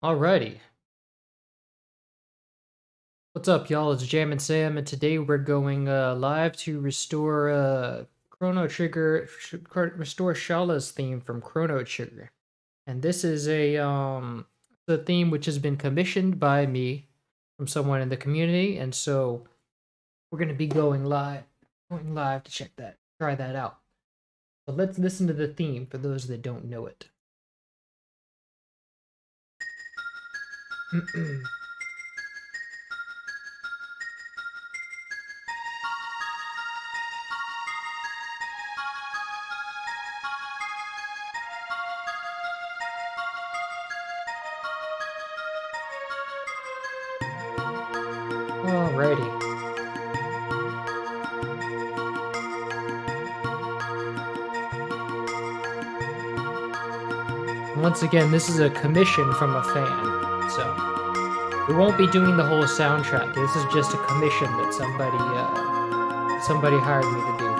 Alrighty. What's up, y'all? It's Jam and Sam, and today we're going live to restore Chrono Trigger, restore Shala's theme from Chrono Trigger. And this is the theme which has been commissioned by me from someone in the community, and so we're gonna be going live to try that out. So let's listen to the theme for those that don't know it. Alrighty. Once again, this is a commission from a fan, so we won't be doing the whole soundtrack. This is just a commission that somebody hired me to do.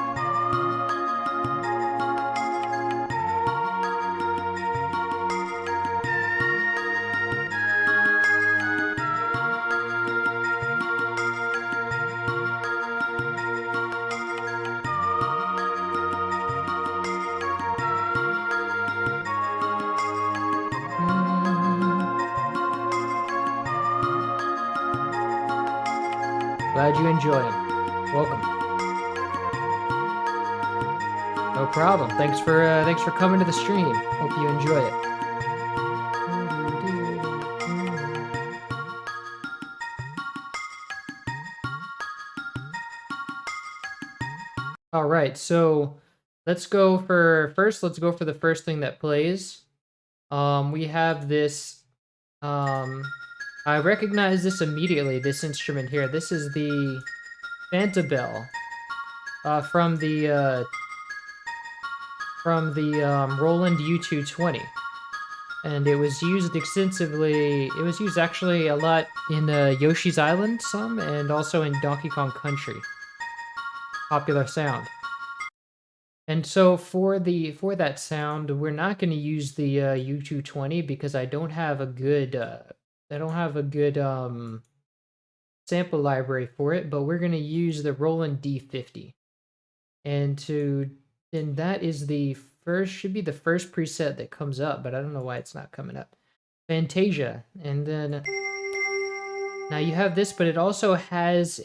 Glad you enjoy them. Welcome. No problem. Thanks for coming to the stream. Hope you enjoy it. All right, so let's go for the first thing that plays. We have this. I recognize this immediately. This instrument here. This is the Fanta Bell from the Roland U220, and it was used extensively. It was used actually a lot in Yoshi's Island, some, and also in Donkey Kong Country. Popular sound. And so for that sound, we're not going to use the U220 because I don't have a good sample library for it, but we're going to use the Roland D50. And that is should be the first preset that comes up, but I don't know why it's not coming up. Fantasia. And then now you have this, but it also has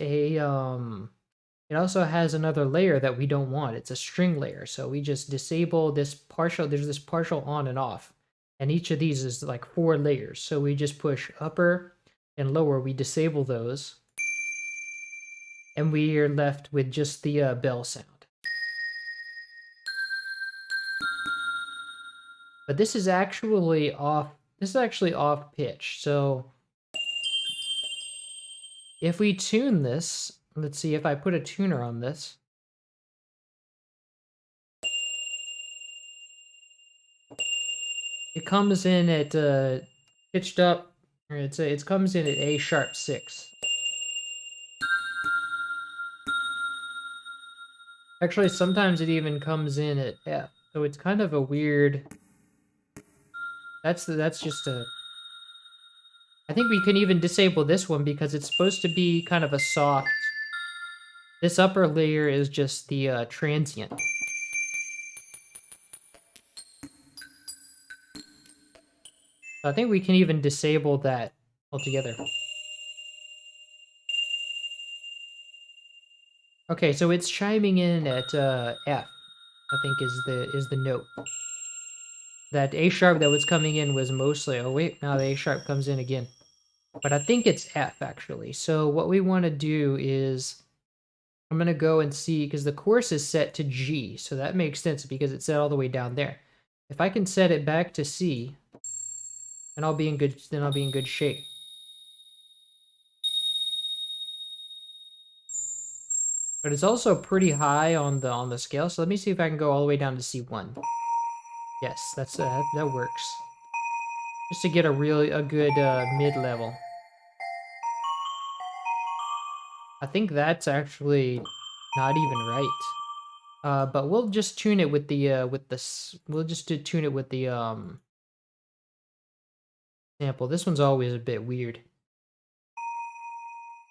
another layer that we don't want. It's a string layer. So we just disable this partial. There's this partial on and off. And each of these is like 4 layers. So we just push upper and lower. We disable those. And we are left with just the bell sound. But this is actually off. This is actually off pitch. So if we tune this, let's see if I put a tuner on this. It comes in at pitched up. It comes in at A sharp 6. Actually, sometimes it even comes in at F. So it's kind of a weird. That's just a. I think we can even disable this one because it's supposed to be kind of a soft. This upper layer is just the transient. I think we can even disable that altogether. Okay, so it's chiming in at F, I think is the note. That A sharp that was coming in was mostly, oh wait, now the A sharp comes in again. But I think it's F actually. So what we want to do is, I'm going to go and see, because the course is set to G, so that makes sense because it's set all the way down there. If I can set it back to C, then I'll be in good shape. But it's also pretty high on the scale, so let me see if I can go all the way down to C1. Yes, that works. Just to get a good mid-level. I think that's actually not even right. But we'll just tune it with the sample. This one's always a bit weird.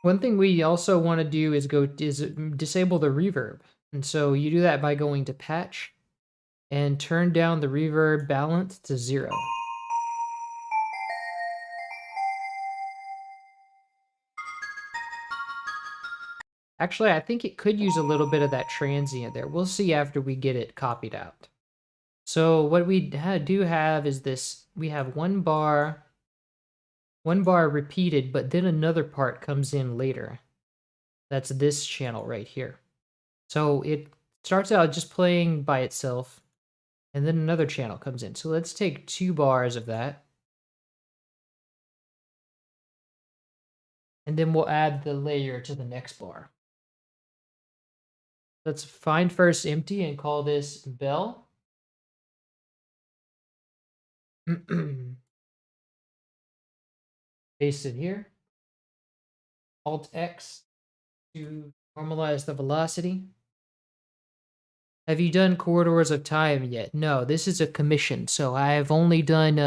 One thing we also want to do is disable the reverb. And so you do that by going to patch and turn down the reverb balance to 0. Actually, I think it could use a little bit of that transient there. We'll see after we get it copied out. So what we do have is this. We have one bar repeated, but then another part comes in later. That's this channel right here. So it starts out just playing by itself, and then another channel comes in. So let's take 2 bars of that. And then we'll add the layer to the next bar. Let's find first empty and call this bell. Paste it here. Alt X to normalize the velocity. Have you done Corridors of Time yet? No, this is a commission, so I've only done,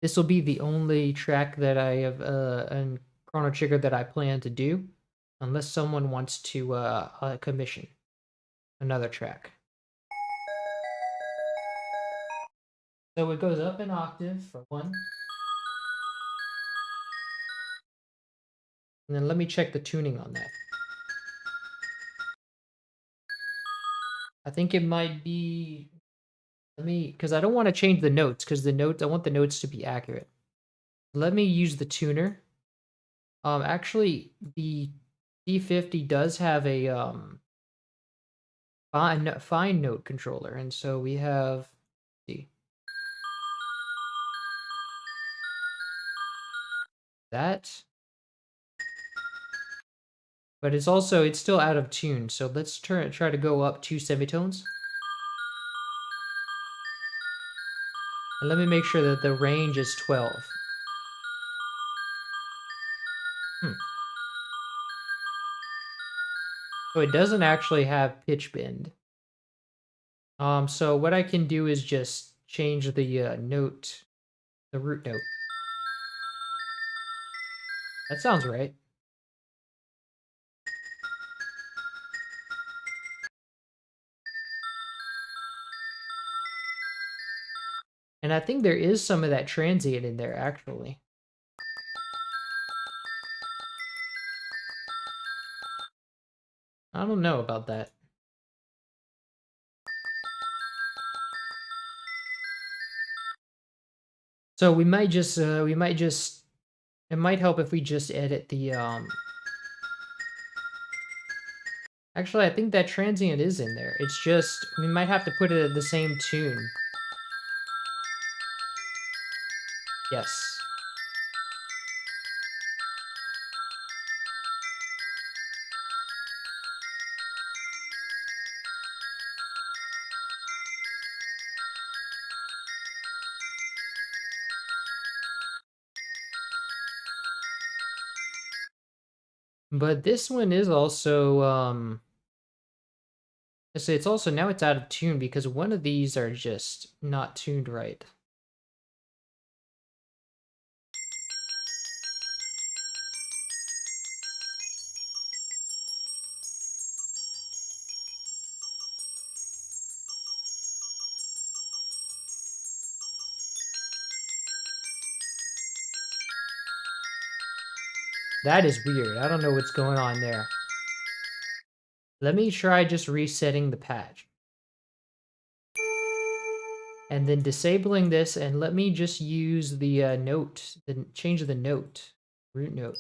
this will be the only track that I have, in Chrono Trigger that I plan to do, unless someone wants to, commission another track. So it goes up an octave for 1. And then let me check the tuning on that. I think it might be, because I don't want to change the notes, because I want the notes to be accurate. Let me use the tuner. Actually, the D50 does have a fine note controller, and so we have, see, that. But it's still out of tune, so let's try to go up 2 semitones. And let me make sure that the range is 12. So it doesn't actually have pitch bend. So what I can do is just change the note, the root note. That sounds right. And I think there is some of that transient in there, actually. I don't know about that. So we might just, it might help if we just edit the, Actually, I think that transient is in there. It's just, we might have to put it at the same tune. Yes. But this one is also, so it's also, now it's out of tune because one of these are just not tuned right. That is weird. I don't know what's going on there. Let me try just resetting the patch. And then disabling this, and let me just use the note, change the note, root note.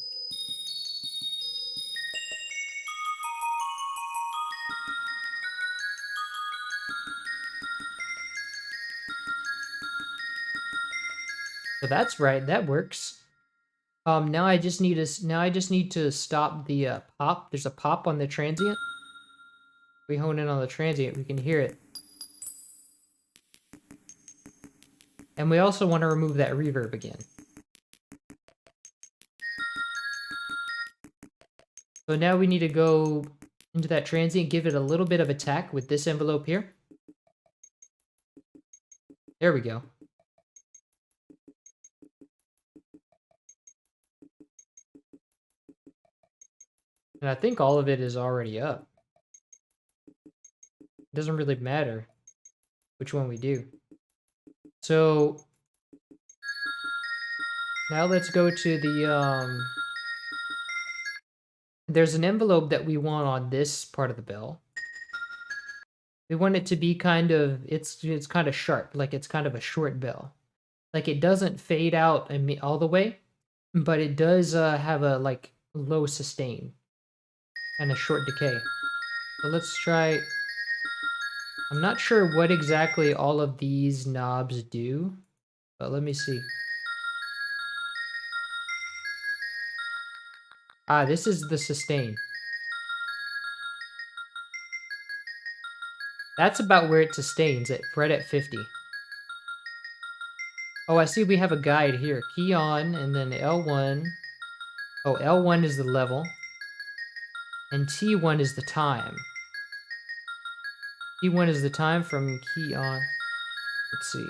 So that's right, that works. Now I just need to stop the pop. There's a pop on the transient. If we hone in on the transient, we can hear it. And we also want to remove that reverb again. So now we need to go into that transient, give it a little bit of attack with this envelope here. There we go. And I think all of it is already up. It doesn't really matter which one we do. So now let's go to the there's an envelope that we want on this part of the bell. We want it to be kind of, it's kind of sharp, like it's kind of a short bell. Like it doesn't fade out all the way, but it does have a like low sustain and a short decay. So let's try. I'm not sure what exactly all of these knobs do, but let me see. Ah, this is the sustain. That's about where it sustains at fret at 50. Oh, I see we have a guide here. Key on, and then L1. Oh, L1 is the level. And T1 is the time. T1 is the time from key on. Let's see.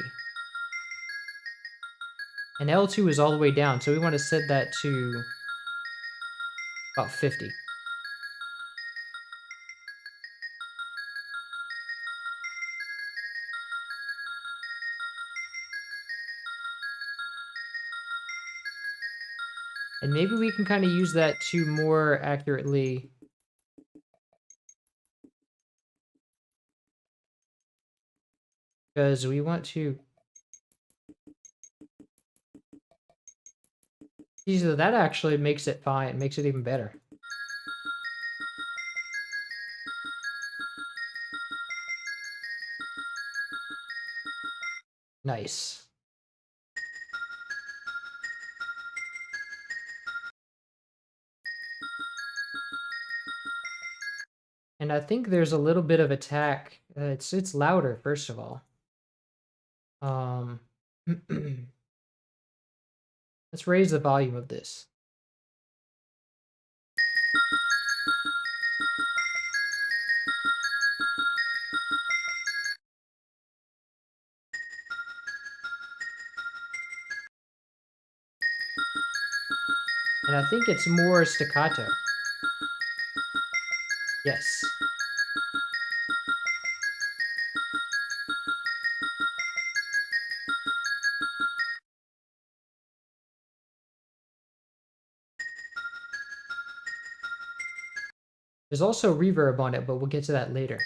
And L2 is all the way down, so we want to set that to about 50. And maybe we can kind of use that to more accurately because we want to. See, so that actually makes it fine, makes it even better. Nice. And I think there's a little bit of attack. It's louder, first of all. Let's raise the volume of this. And I think it's more staccato. Yes. There's also reverb on it, but we'll get to that later.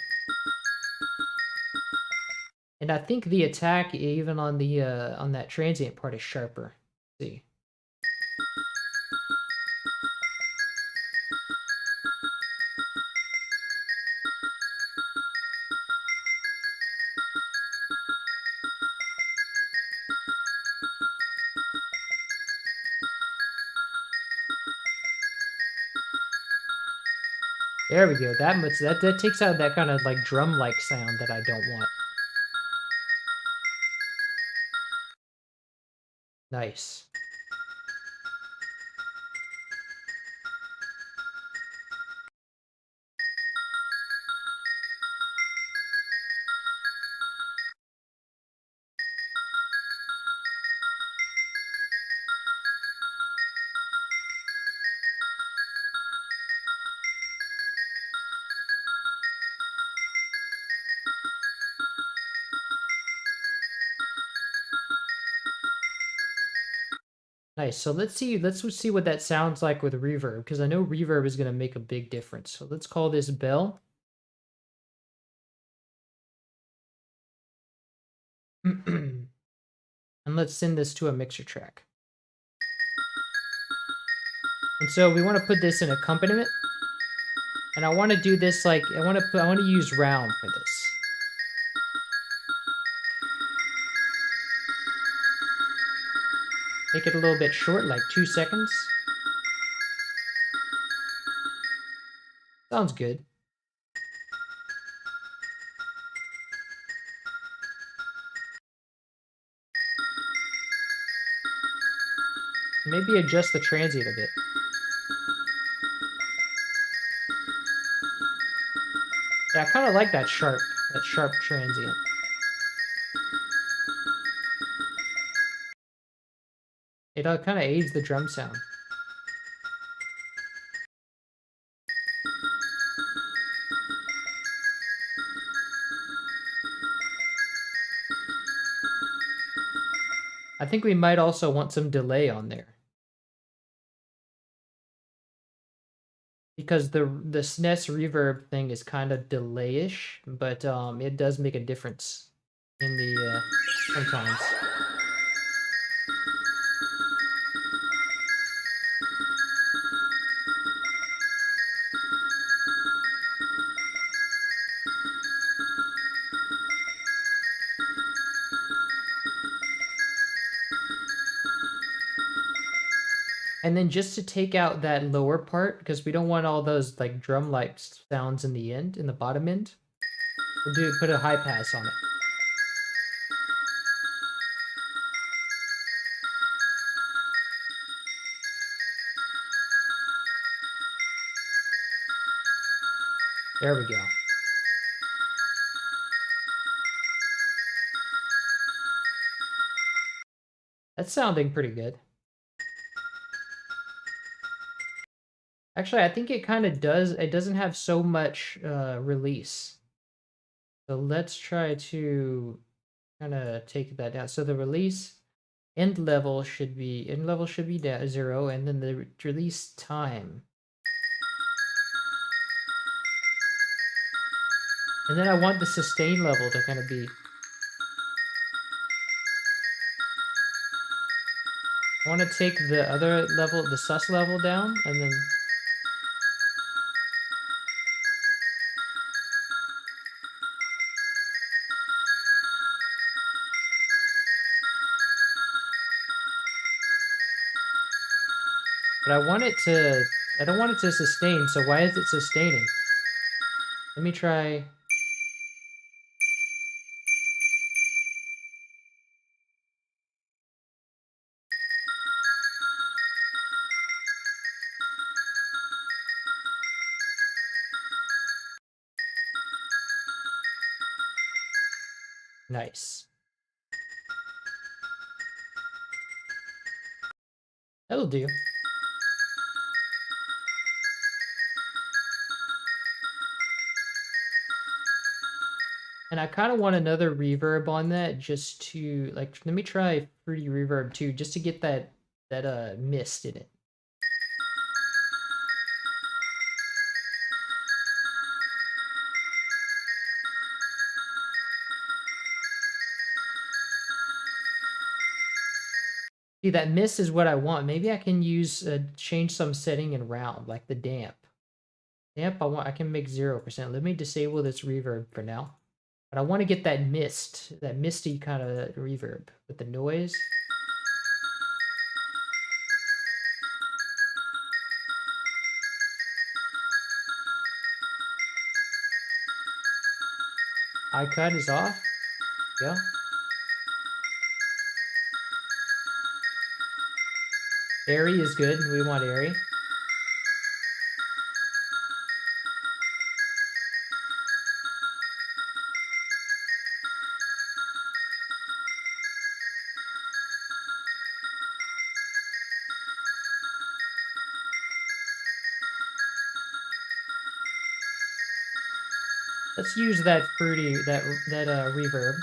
And I think the attack, even on the on that transient part, is sharper. Let's see. There we go. That takes out that kind of like drum-like sound that I don't want. Nice. Nice. So let's see what that sounds like with reverb, because I know reverb is going to make a big difference. So let's call this bell. And let's send this to a mixer track. And so we want to put this in accompaniment. And I want to do this like I want to use round for this. Make it a little bit short, like 2 seconds. Sounds good. Maybe adjust the transient a bit. Yeah, I kind of like that sharp transient. It kind of aids the drum sound. I think we might also want some delay on there. Because the SNES reverb thing is kind of delay-ish, but it does make a difference in the sometimes. And then just to take out that lower part, because we don't want all those like drum-like sounds in the end, in the bottom end, we'll put a high pass on it. There we go. That's sounding pretty good. Actually, I think it kind of does. It doesn't have so much release. So let's try to kind of take that down. So the release end level should be down 0, and then the release time. And then I want the sustain level to kind of be. I want to take the other level, the sus level down, and then. But I want it to. I don't want it to sustain, so why is it sustaining? Let me try. Nice. That'll do. And I kind of want another reverb on that just to like. Let me try Fruity Reverb too, just to get that mist in it. See, that mist is what I want. Maybe I can use change some setting in round, like the damp. Damp, I can make 0%. Let me disable this reverb for now. But I want to get that mist, that misty kind of reverb with the noise. High cut is off. Yeah. Airy is good. We want airy. Let's use that fruity, that reverb.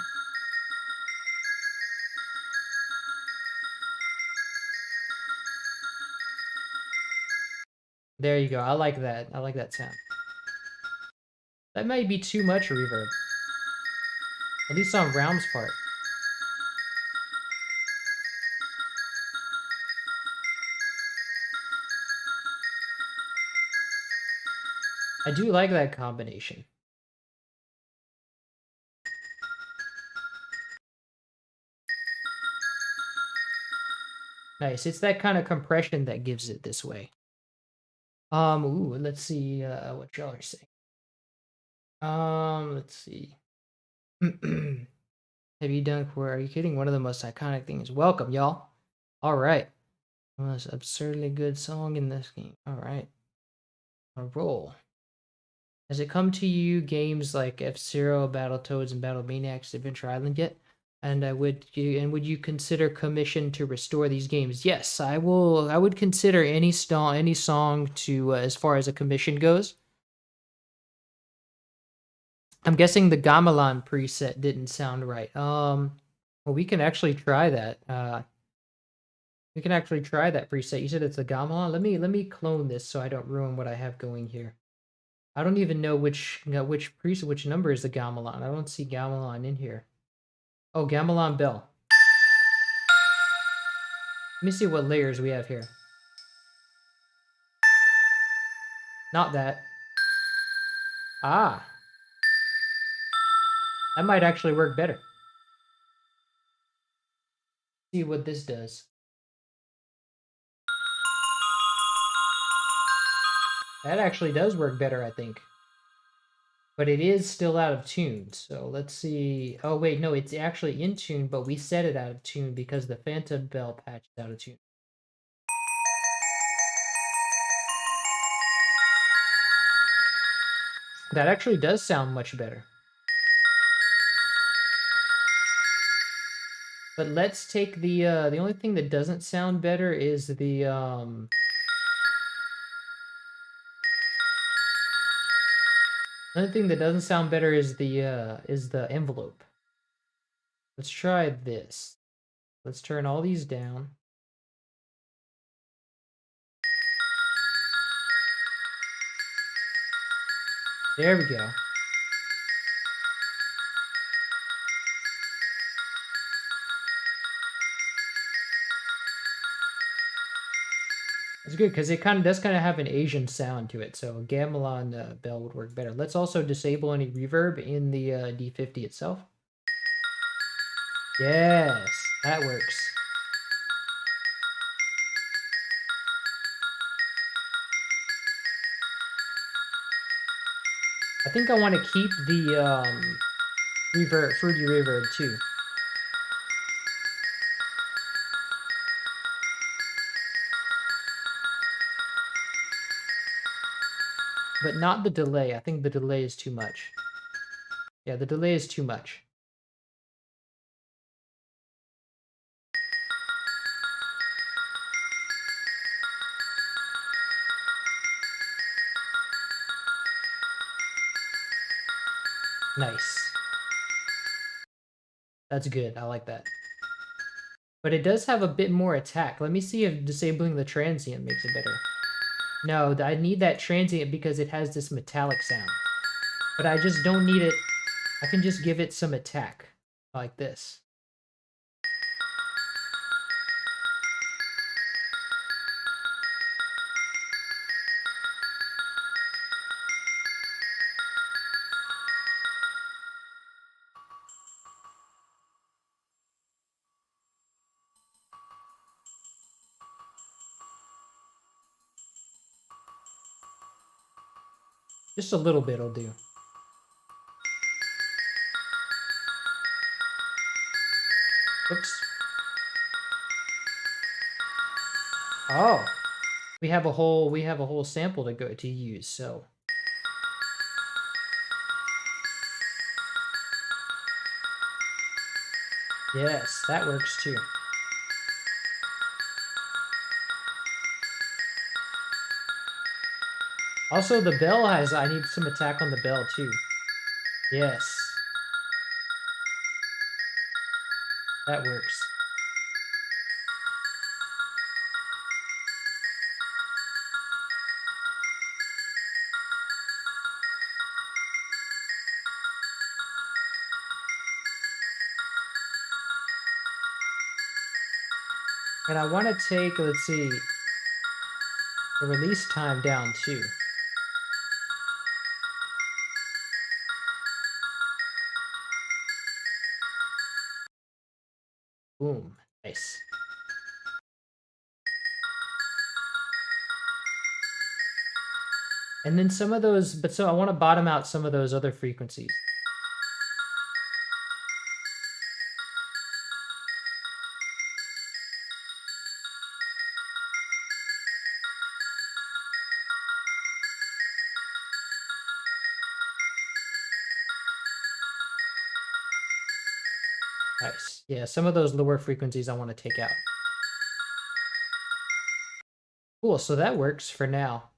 There you go. I like that. I like that sound. That might be too much reverb. At least on Round's part. I do like that combination. Nice. It's that kind of compression that gives it this way. Ooh, let's see what y'all are saying. Let's see. Have you done for? Are you kidding? One of the most iconic things. Welcome, y'all. All right. The most absurdly good song in this game. All right. A roll. Has it come to you games like F-Zero, Battletoads, and Battle Maniacs Adventure Island yet? And would you consider commission to restore these games? Yes, I will. I would consider any song to as far as a commission goes. I'm guessing the gamelan preset didn't sound right. Well, we can actually try that. We can actually try that preset. You said it's a gamelan. Let me clone this so I don't ruin what I have going here. I don't even know which preset, which number is the gamelan. I don't see gamelan in here. Oh, gamelan bell. Let me see what layers we have here. Not that. Ah. That might actually work better. See what this does. That actually does work better, I think. But it is still out of tune, so let's see. Oh wait, no, it's actually in tune, but we set it out of tune because the phantom bell patch is out of tune. That actually does sound much better. But let's take the only thing that doesn't sound better is the only thing that doesn't sound better is the envelope. Let's try this. Let's turn all these down. There we go. It's good because it does have an Asian sound to it, so a gamelan bell would work better. Let's also disable any reverb in the D50 itself. Yes, that works. I think I want to keep the reverb, fruity reverb too. But not the delay. I think the delay is too much. Yeah, the delay is too much. Nice. That's good. I like that. But it does have a bit more attack. Let me see if disabling the transient makes it better. No, I need that transient because it has this metallic sound. But I just don't need it. I can just give it some attack. Like this. Just a little bit will do. Oops. Oh. We have a whole sample to use, so. Yes, that works too. Also, the bell I need some attack on the bell too. Yes. That works. And I want to take, let's see, the release time down too. Boom. Nice. And then some of those, but so I want to bottom out some of those other frequencies. Nice. Yeah, some of those lower frequencies I want to take out. Cool, so that works for now.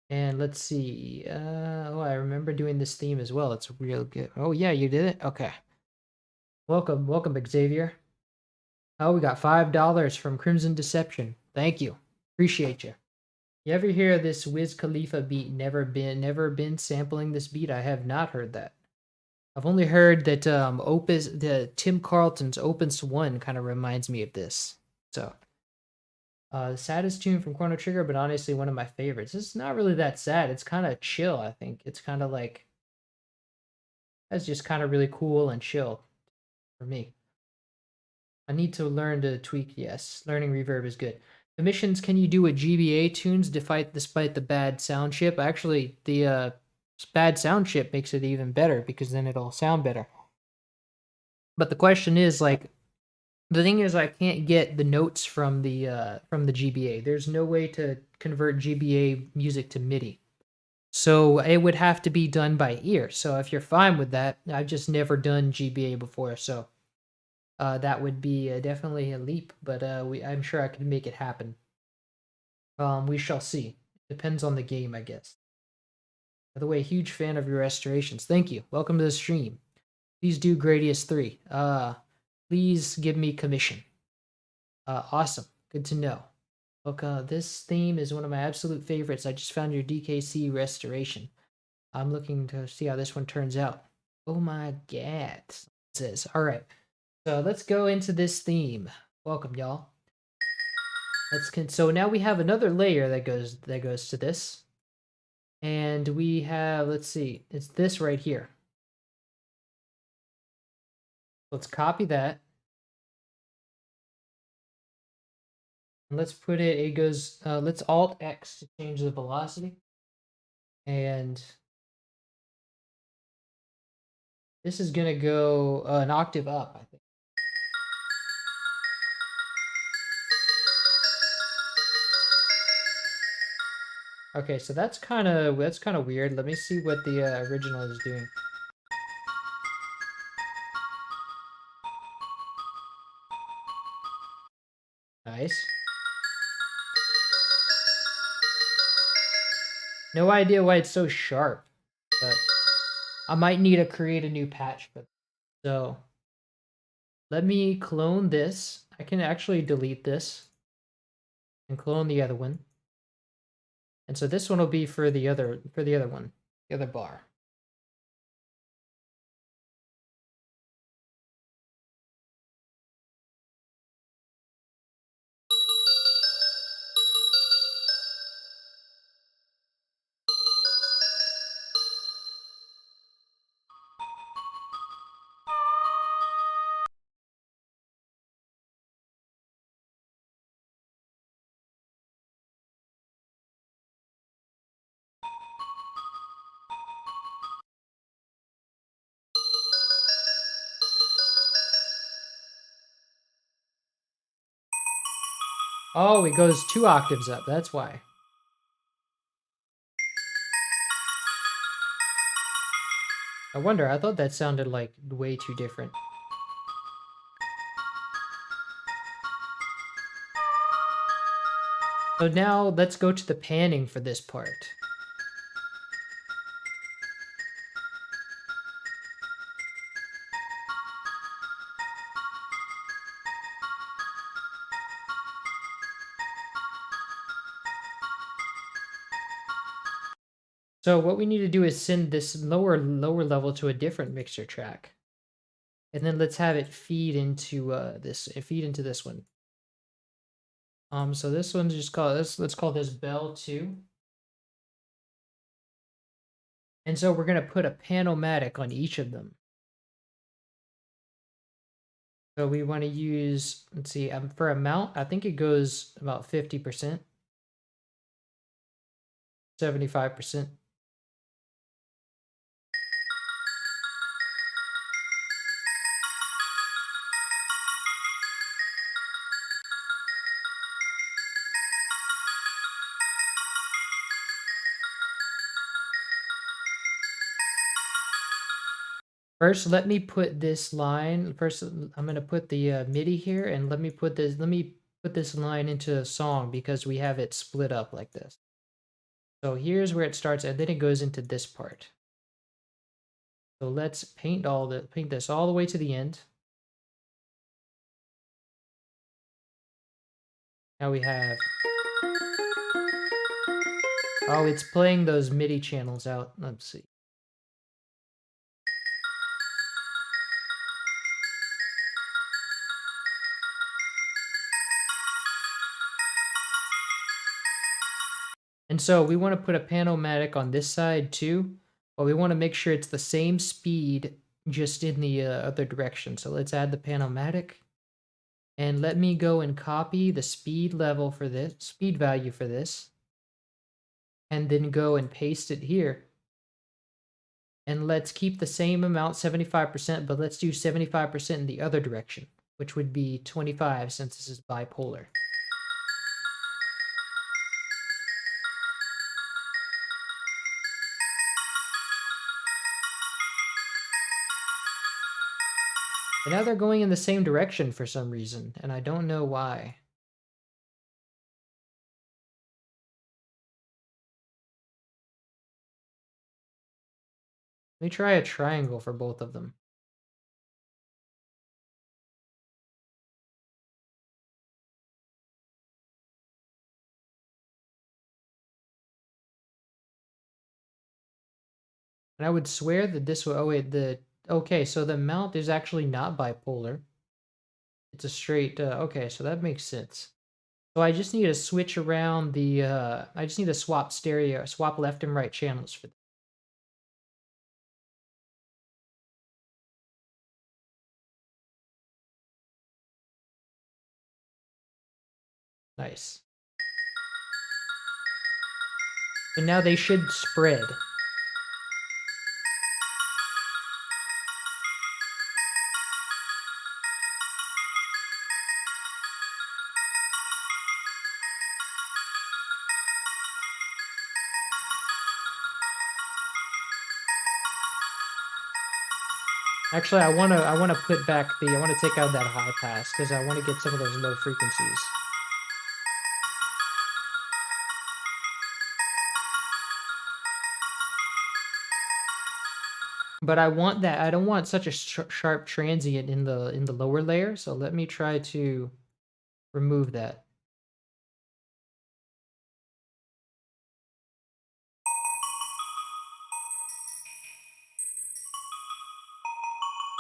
And let's see. Oh, I remember doing this theme as well. It's real good. Oh, yeah, you did it? Okay. Welcome, welcome, Xavier. Oh, we got $5 from Crimson Deception. Thank you. Appreciate you. You ever hear this Wiz Khalifa beat? Never been sampling this beat. I have not heard that. I've only heard that the Tim Carlton's Opus 1 kind of reminds me of this. So, the saddest tune from Chrono Trigger, but honestly one of my favorites. It's not really that sad. It's kind of chill, I think. It's kind of like that's just kind of really cool and chill for me. I need to learn to tweak. Yes, learning reverb is good. Commissions, can you do a GBA tunes despite the bad sound chip? Actually, the bad sound chip makes it even better because then it'll sound better. But the question is like the thing is I can't get the notes from the GBA. There's no way to convert GBA music to MIDI. So it would have to be done by ear. So if you're fine with that, I've just never done GBA before, so that would be definitely a leap, but I'm sure I can make it happen. We shall see. Depends on the game, I guess. By the way, huge fan of your restorations. Thank you. Welcome to the stream. Please do Gradius 3. Please give me commission. Awesome. Good to know. Look, this theme is one of my absolute favorites. I just found your DKC restoration. I'm looking to see how this one turns out. Oh my god. It says, all right. So let's go into this theme. Welcome, y'all. So now we have another layer that goes to this. And we have, let's see, it's this right here. Let's copy that. And let's put it goes, let's Alt X to change the velocity. And this is gonna go an octave up, I think. Okay, so that's kind of weird. Let me see what the original is doing. Nice. No idea why it's so sharp, but I might need to create a new patch for that. So let me clone this. I can actually delete this and clone the other one. And so this one will be for the other one, the other bar. Oh, it goes 2 octaves up. That's why. I wonder. I thought that sounded like way too different. So now let's go to the panning for this part. So what we need to do is send this lower level to a different mixer track. And then let's have it feed into this one. So this one's just called this. Let's call this Bell 2. And so we're gonna put a panomatic on each of them. So we want to use, let's see, for a mount, I think it goes about 50%, 75%. First, let me put this line. First, I'm gonna put the MIDI here, and let me put this line into a song because we have it split up like this. So here's where it starts, and then it goes into this part. So let's paint this all the way to the end. Now we have... Oh, it's playing those MIDI channels out. Let's see. And so we want to put a panomatic on this side too, but we want to make sure it's the same speed just in the other direction. So let's add the panomatic. And let me go and copy the speed level for this, speed value for this. And then go and paste it here. And let's keep the same amount, 75%, but let's do 75% in the other direction, which would be 25 since this is bipolar. And now they're going in the same direction for some reason, and I don't know why. Let me try a triangle for both of them. And I would swear that this would... Oh wait, okay, so the mount is actually not bipolar. It's a straight... okay, so that makes sense. So I just need to switch around the... I just need to swap swap left and right channels for... Nice. So now they should spread. Actually, I wanna put back the... I wanna take out that high pass because I want to get some of those low frequencies. But I want that... I don't want such a sharp transient in the lower layer, so let me try to remove that.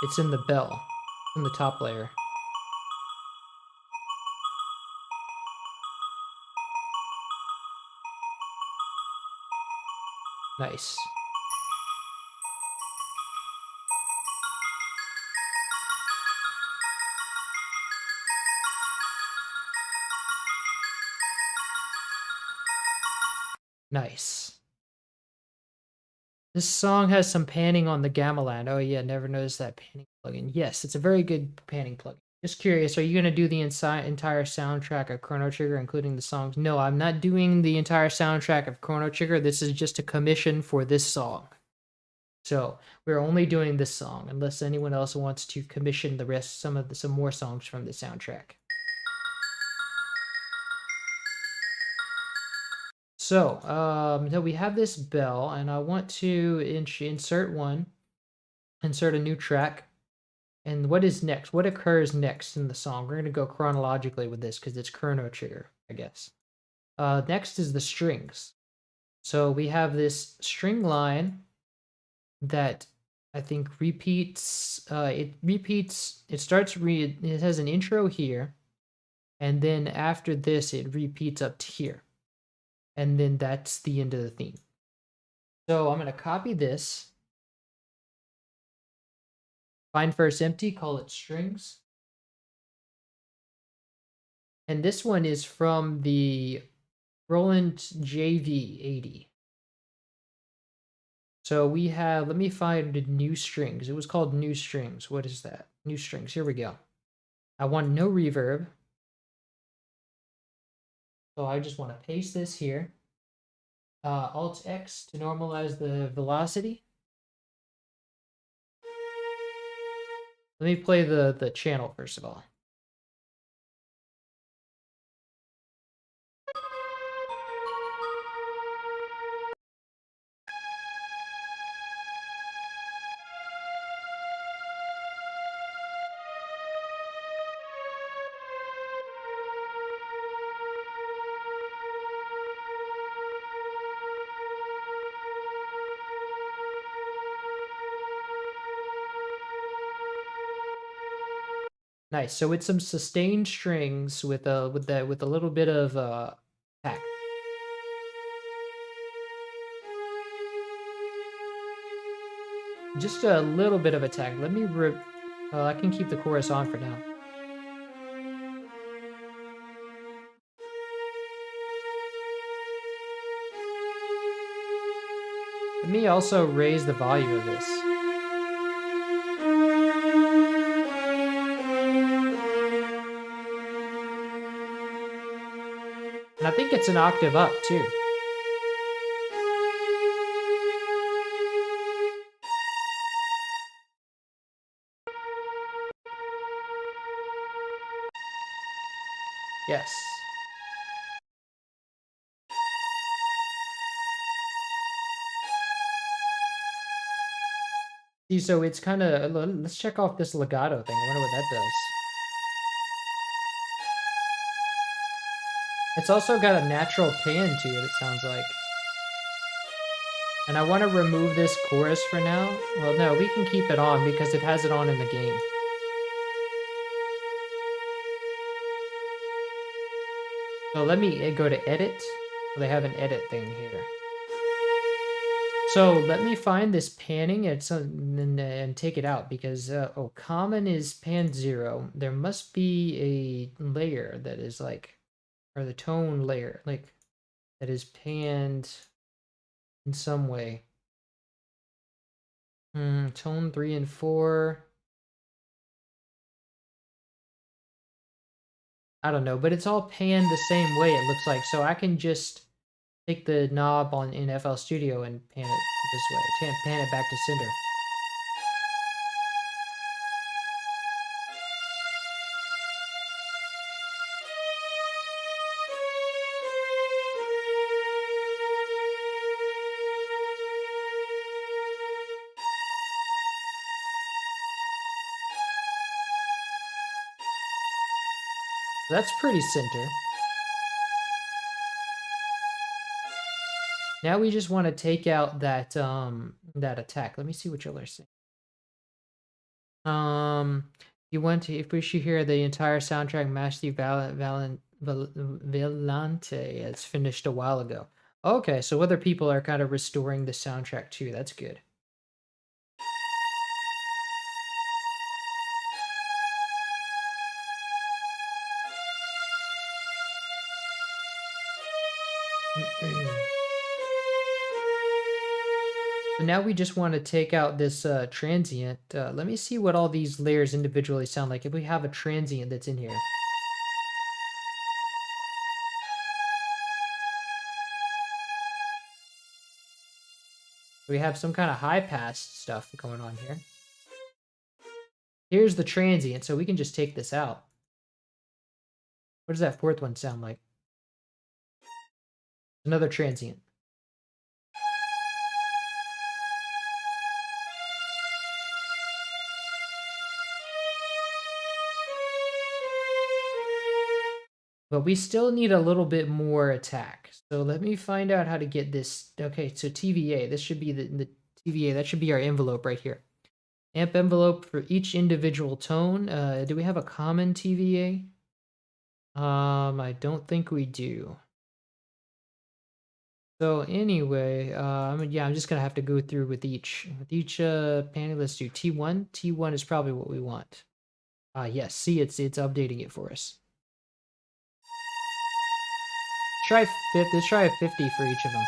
It's in the bell, in the top layer. Nice. Nice. This song has some panning on the gamelan. Oh yeah, never noticed that panning plugin. Yes, it's a very good panning plugin. Just curious, are you going to do the entire soundtrack of Chrono Trigger, including the songs? No, I'm not doing the entire soundtrack of Chrono Trigger. This is just a commission for this song. So we're only doing this song, unless anyone else wants to commission the rest, some more songs from the soundtrack. So we have this bell, and I want to insert a new track. And what is next? What occurs next in the song? We're going to go chronologically with this because it's Chrono Trigger, I guess. Next is the strings. So we have this string line that I think repeats. It has an intro here, and then after this, it repeats up to here. And then that's the end of the theme. So I'm going to copy this. Find first empty, call it strings. And this one is from the Roland JV80. So we have, let me find new strings. It was called new strings. What is that? New strings. Here we go. I want no reverb. So I just want to paste this here. Alt X to normalize the velocity. Let me play the channel first of all. Nice. So it's some sustained strings with a little bit of attack. Just a little bit of attack. Let me I can keep the chorus on for now. Let me also raise the volume of this. And I think it's an octave up too. Yes. See, so it's kind of, let's check off this legato thing. I wonder what that does. It's also got a natural pan to it, it sounds like. And I want to remove this chorus for now. Well, no, we can keep it on because it has it on in the game. So let me go to edit. They have an edit thing here. So let me find this panning and take it out because, oh, common is pan 0. There must be a layer that is like, or the tone layer, like, that is panned in some way. Tone 3 and 4. I don't know, but it's all panned the same way, it looks like. So I can just take the knob in FL Studio and pan it this way. Pan it back to center. That's pretty center. Now we just want to take out that that attack. Let me see what y'all are saying. You want to, if we should hear the entire soundtrack, Matthew Valente it's finished a while ago. Okay, so other people are kind of restoring the soundtrack too. That's good. So now we just want to take out this transient. Let me see what all these layers individually sound like. If we have a transient that's in here. We have some kind of high pass stuff going on here. Here's the transient, so we can just take this out. What does that fourth one sound like? Another transient. But we still need a little bit more attack. So let me find out how to get this. Okay, so TVA. This should be the TVA. That should be our envelope right here. Amp envelope for each individual tone. Do we have a common TVA? I don't think we do. So anyway, yeah, I'm just gonna have to go through with each panel. Let's do T1. T1 is probably what we want. Yes, see, it's updating it for us. Let's try a 50 for each of them.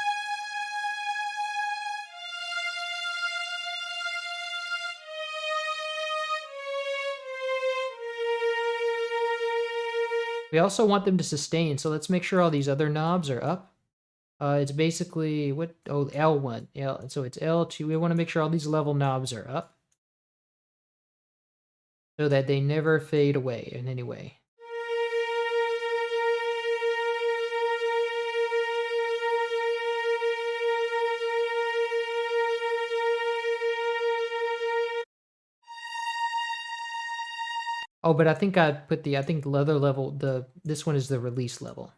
We also want them to sustain, so let's make sure all these other knobs are up. It's basically what? Oh, L1. So it's L2. We want to make sure all these level knobs are up so that they never fade away in any way. Oh, but I think I put I think the other level, this one is the release level.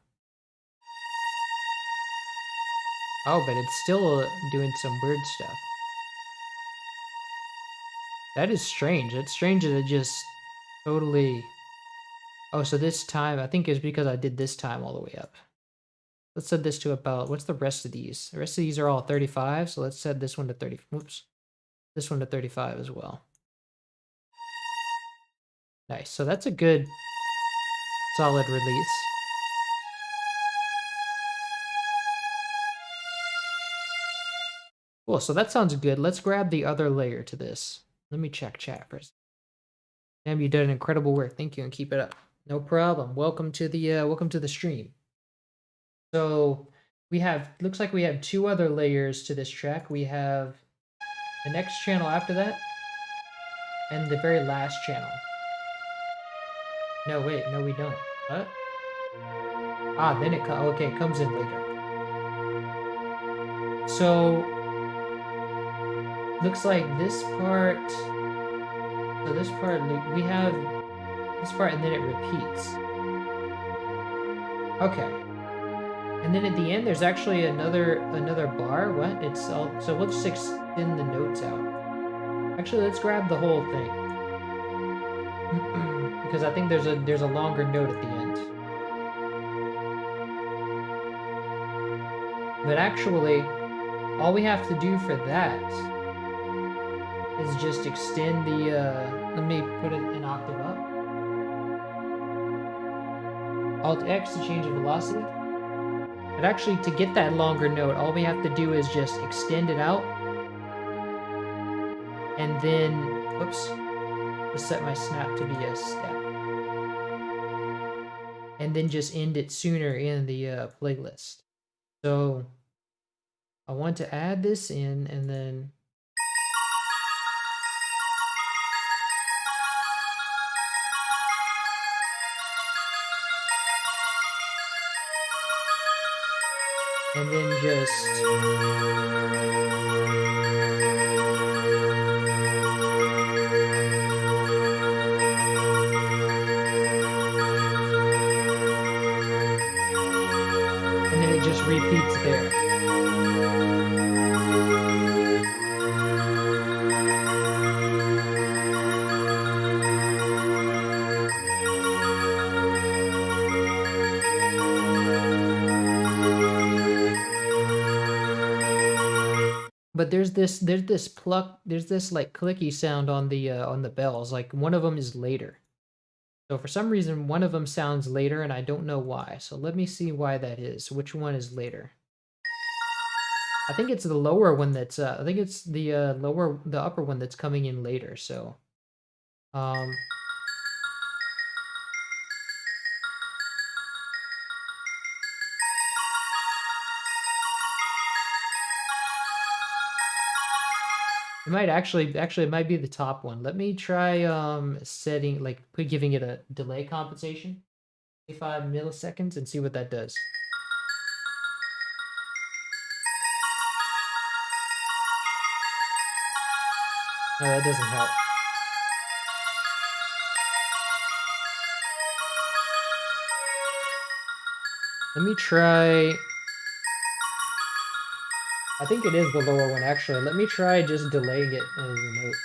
Oh, but it's still doing some weird stuff. That is strange. It's strange that it just totally Oh, so this time, I think it's because I did this time all the way up. Let's set this to about, what's the rest of these? The rest of these are all 35, so let's set this one to 30. Whoops. This one to 35 as well. Nice. So that's a good, solid release. Cool. So that sounds good. Let's grab the other layer to this. Let me check chat first. Damn, you did an incredible work. Thank you, and keep it up. No problem. Welcome to the stream. So we have, looks like we have two other layers to this track. We have the next channel after that, and the very last channel. No, wait, no, we don't. What? Ah, then okay, it comes in later. So looks like this part. So this part, we have this part, and then it repeats. Okay. And then at the end, there's actually another bar. What? It's all, so we'll just extend the notes out. Actually, let's grab the whole thing because I think there's a longer note at the end. But actually, all we have to do for that is just extend the. Let me put it an octave up. Alt X to change the velocity. But actually, to get that longer note, all we have to do is just extend it out. And then, whoops, let's set my snap to be a step. And then just end it sooner in the playlist. So I want to add this in, and then just repeats there. But there's this like clicky sound on the bells. Like one of them is later. So for some reason, one of them sounds later, and I don't know why. So let me see why that is. Which one is later? I think it's the lower one that's, I think it's the the upper one that's coming in later. So, it might actually it might be the top one. Let me try setting, like giving it a delay compensation, 25 milliseconds, and see what that does. No, that doesn't help. Let me try. I think it is the lower one, actually. Let me try just delaying it as a note.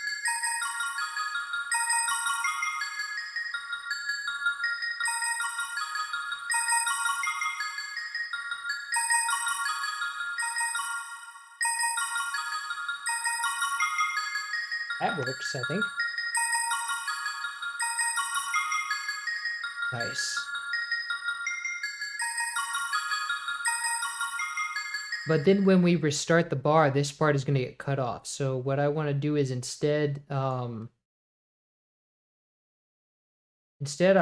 That works, I think. Nice. But then when we restart the bar, this part is going to get cut off. So what I want to do is instead I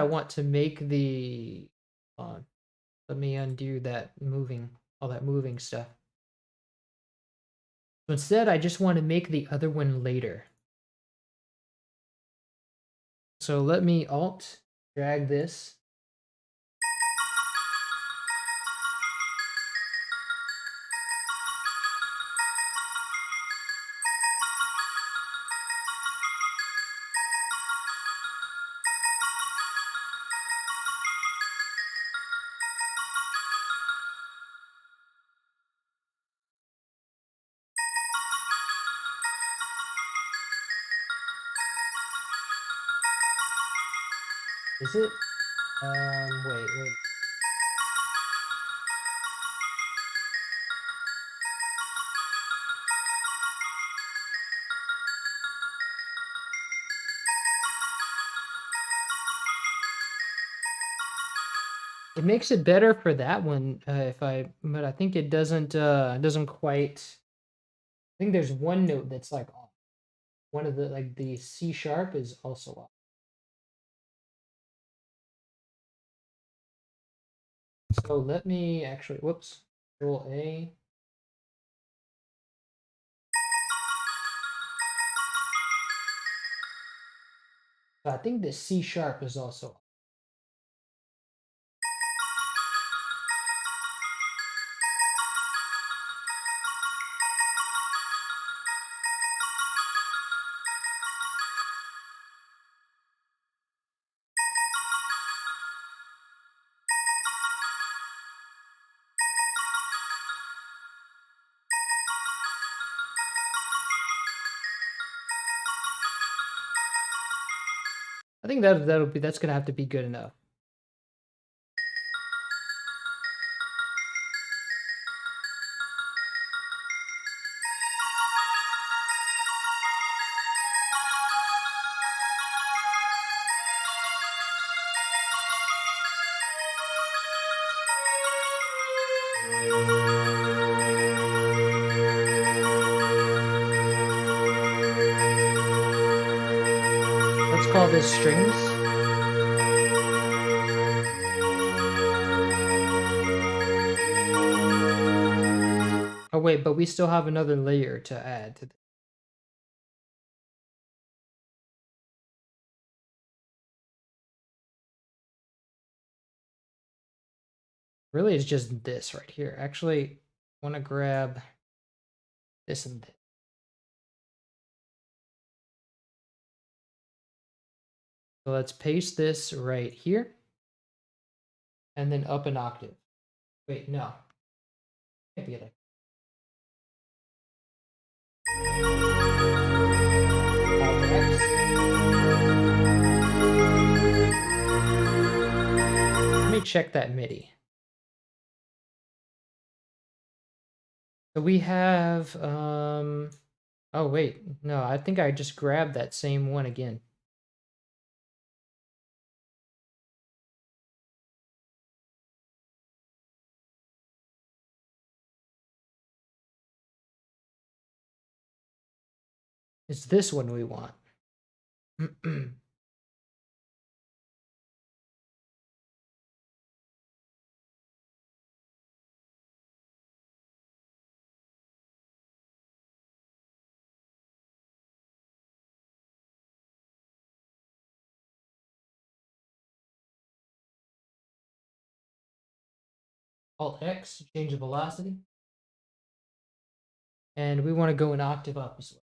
want to make the, let me undo that all that moving stuff. So instead, I just want to make the other one later. So let me Alt drag this. Is it? Wait. It makes it better for that one, but I think it doesn't quite. I think there's one note that's like off. One of the like the C sharp is also off. So let me actually, whoops, Control A. So I think the C sharp is also off. I think that's gonna have to be good enough. Let's call this strings. Oh wait, but we still have another layer to add to this. Really, it's just this right here. Actually, I want to grab this and this. So let's paste this right here and then up an octave. Wait, no. Can't be like Alt X. Let me check that MIDI. So we have oh wait, no, I think I just grabbed that same one again. It's this one we want. Alt X, change the velocity. And we want to go an octave up as well.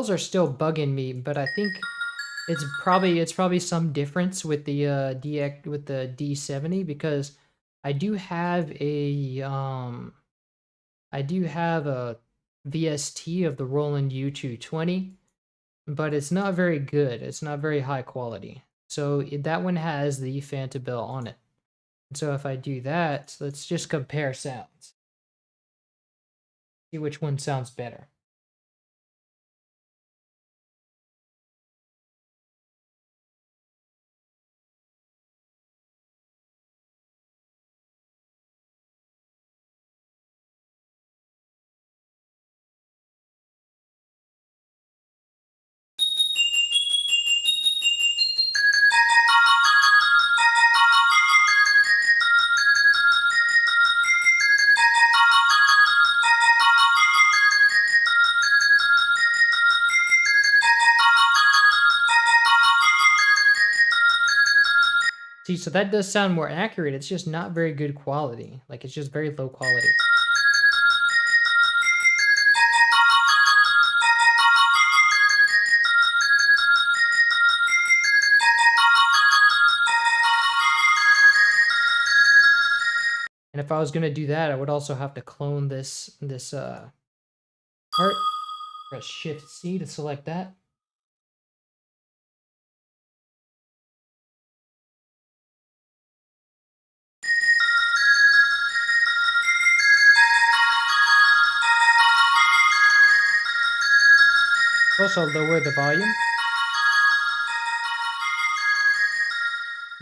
bells are still bugging me, but I think it's probably some difference with the D70, because I do have a VST of the Roland U220, but it's not very good. It's not very high quality. So that one has the Fantabel on it. And so if I do that, let's just compare sounds. See which one sounds better. See, so that does sound more accurate. It's just not very good quality. Like, it's just very low quality. And if I was gonna do that, I would also have to clone this part. Press Shift C to select that. Also lower the volume.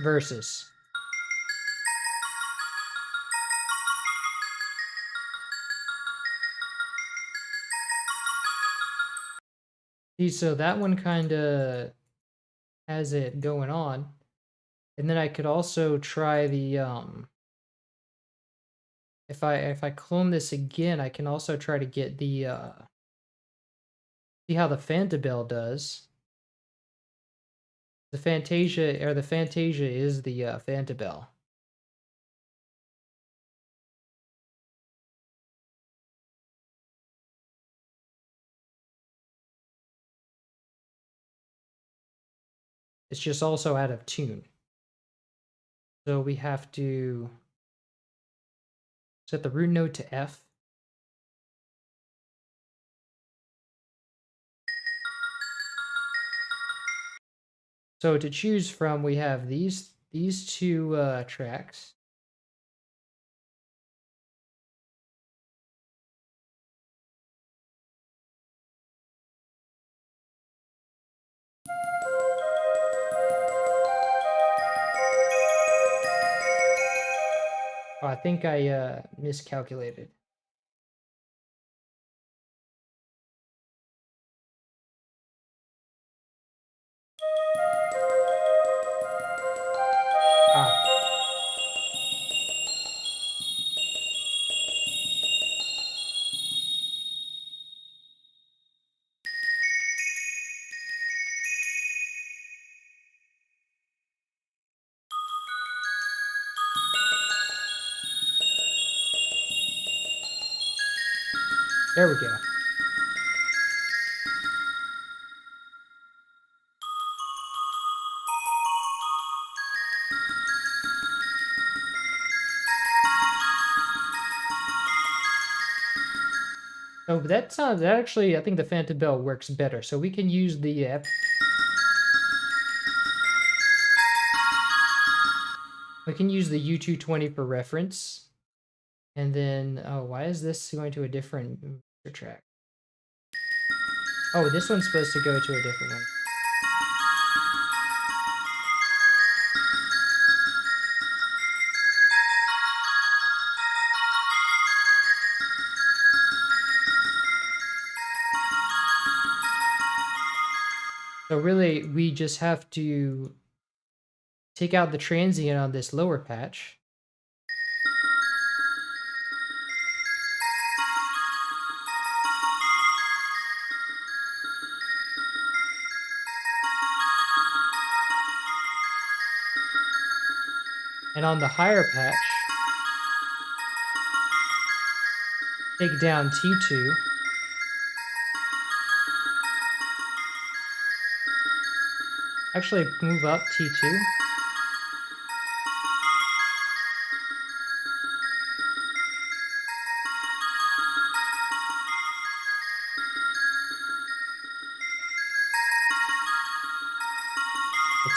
Versus. See, so that one kind of has it going on. And then I could also try the if I clone this again, I can also try to get the see how the Fantabel does. The Fantasia is the Fantabel. It's just also out of tune. So we have to set the root note to F. So to choose from, we have these two tracks. Oh, I think I miscalculated. Ah. There we go. So that actually, I think the Fantabel works better. So we can use the U220 for reference. And then, oh, why is this going to a different track? Oh, this one's supposed to go to a different one. So really, we just have to take out the transient on this lower patch. And on the higher patch, take down T2. Actually, move up T2.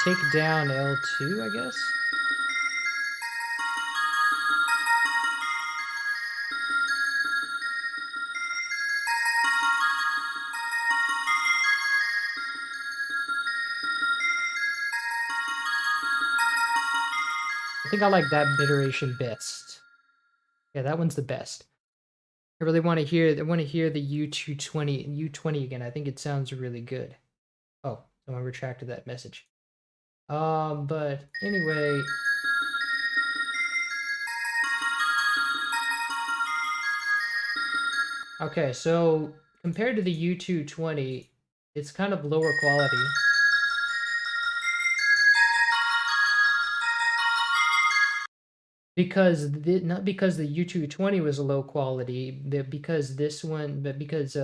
Take down L2, I guess. I think I like that iteration best. Yeah, that one's the best. I really want to hear. I want to hear the U20 again. I think it sounds really good. Oh, someone retracted that message. But anyway. Okay, so compared to the U220, it's kind of lower quality. Because not because the U220 was a low quality, but because this one, but because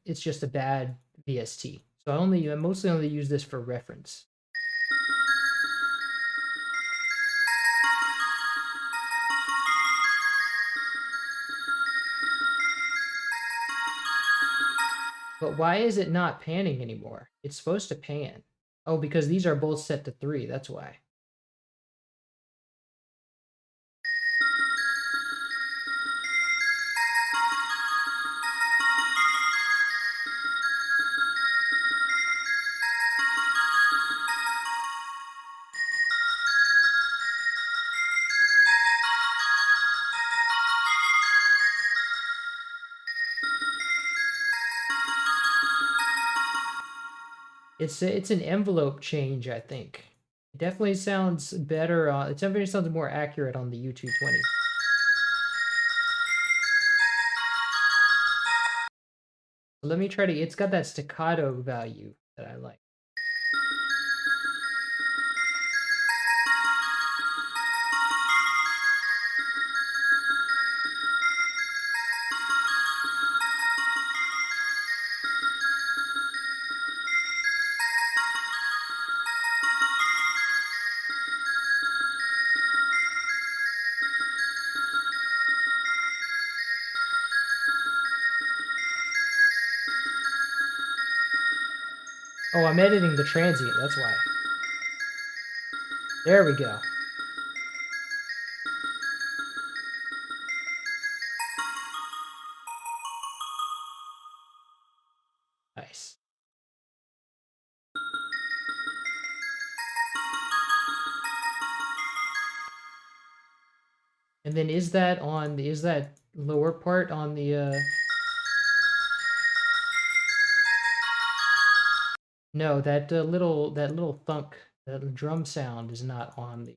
it's just a bad VST. So I mostly only use this for reference. But why is it not panning anymore? It's supposed to pan. Oh, because these are both set to 3, that's why. It's an envelope change, I think. It definitely sounds better. It definitely sounds more accurate on the U220. Let me try to. It's got that staccato value that I like. Oh, I'm editing the transient, that's why. There we go. Nice. And then is that lower part on the No, that little thunk, that drum sound is not on the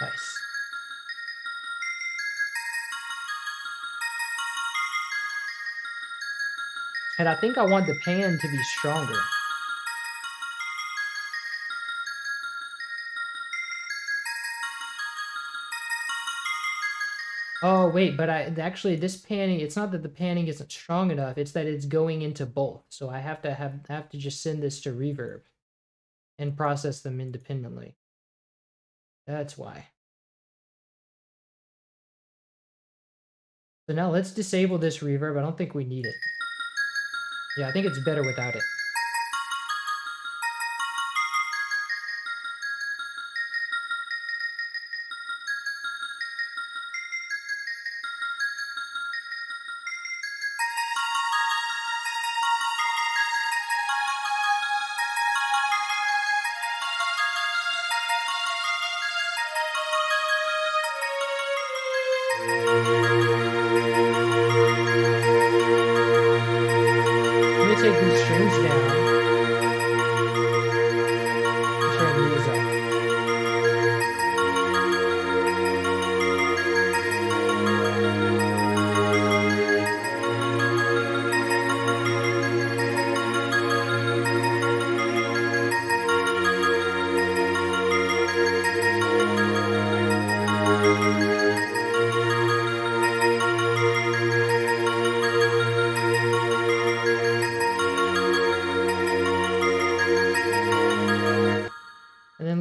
Nice. And I think I want the pan to be stronger. Oh, wait, but actually this panning, it's not that the panning isn't strong enough, it's that it's going into both. So I have to just send this to reverb and process them independently. That's why. So now let's disable this reverb. I don't think we need it. Yeah, I think it's better without it. Take these strings down.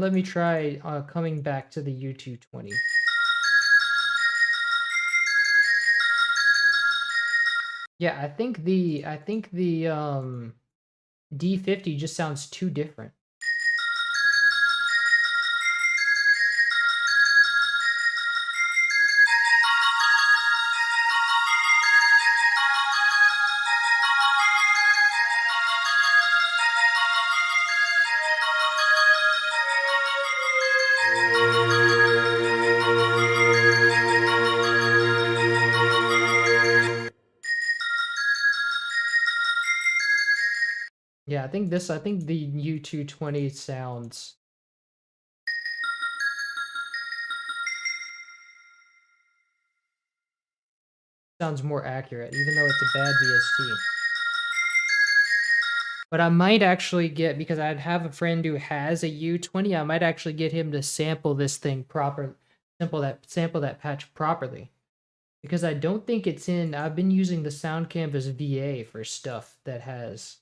let me try coming back to the U220. Yeah, I think the D50 just sounds too different. Yeah, I think the U220 sounds more accurate, even though it's a bad VST. But I might actually get, because I'd have a friend who has a U20, I might actually get him to sample this thing sample that patch properly. Because I don't think it's in, I've been using the Sound Canvas VA for stuff that has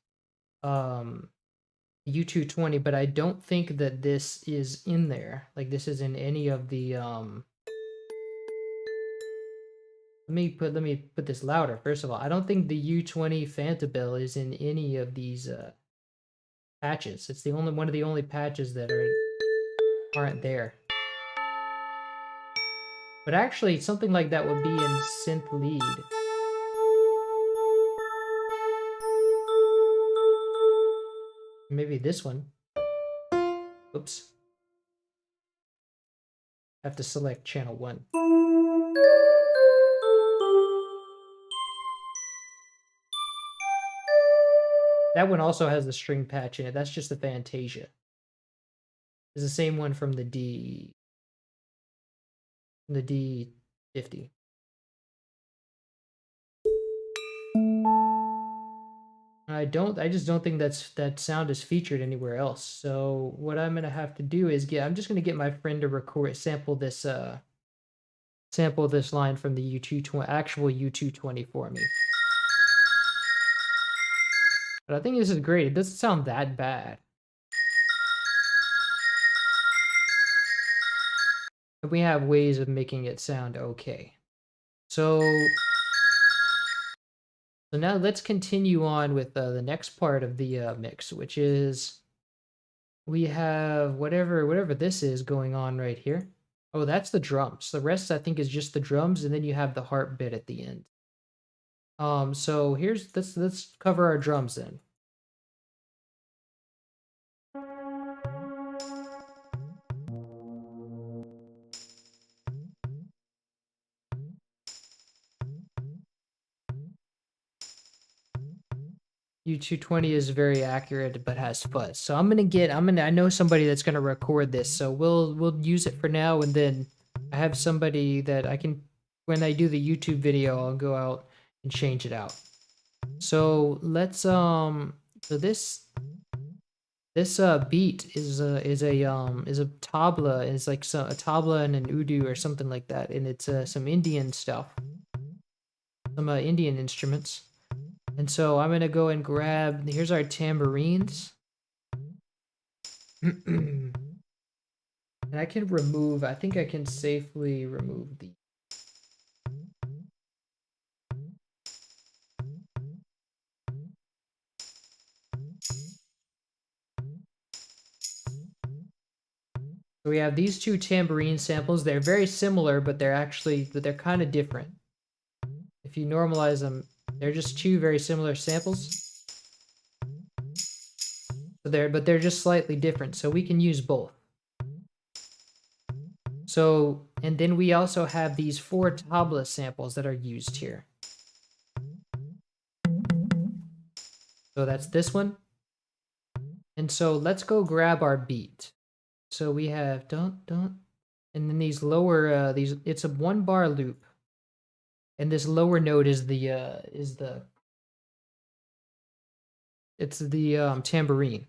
U220, but I don't think that this is in there. Like this is in any of the let me put this louder. First of all, I don't think the U20 Fantabil is in any of these patches. It's the only one of the only patches that aren't there. But actually, something like that would be in synth lead. Maybe this one. Oops. I have to select channel 1. That one also has the string patch in it. That's just the Fantasia. It's the same one from the D50. I just don't think that sound is featured anywhere else. So what I'm gonna have to do is I'm just gonna get my friend to sample this line from the U220 actual U220 for me. But I think this is great. It doesn't sound that bad. And we have ways of making it sound okay. So now let's continue on with the next part of the mix, which is we have whatever this is going on right here. Oh, that's the drums. The rest I think is just the drums, and then you have the harp bit at the end. So let's cover our drums then. U220 is very accurate but has fuzz. So I know somebody that's gonna record this, so we'll use it for now, and then I have somebody that I can, when I do the YouTube video, I'll go out and change it out. So let's so this beat is a tabla, it's like a tabla and an udu or something like that, and it's some Indian stuff, some Indian instruments. And so I'm gonna go and grab, here's our tambourines. And I think I can safely remove the. So we have these two tambourine samples. They're very similar, but they're kind of different. If you normalize them, they're just two very similar samples. But they're just slightly different, so we can use both. So, and then we also have these 4 tabla samples that are used here. So that's this one. And so let's go grab our beat. So we have dun dun, and then these lower it's a 1-bar loop. And this lower note is the tambourine.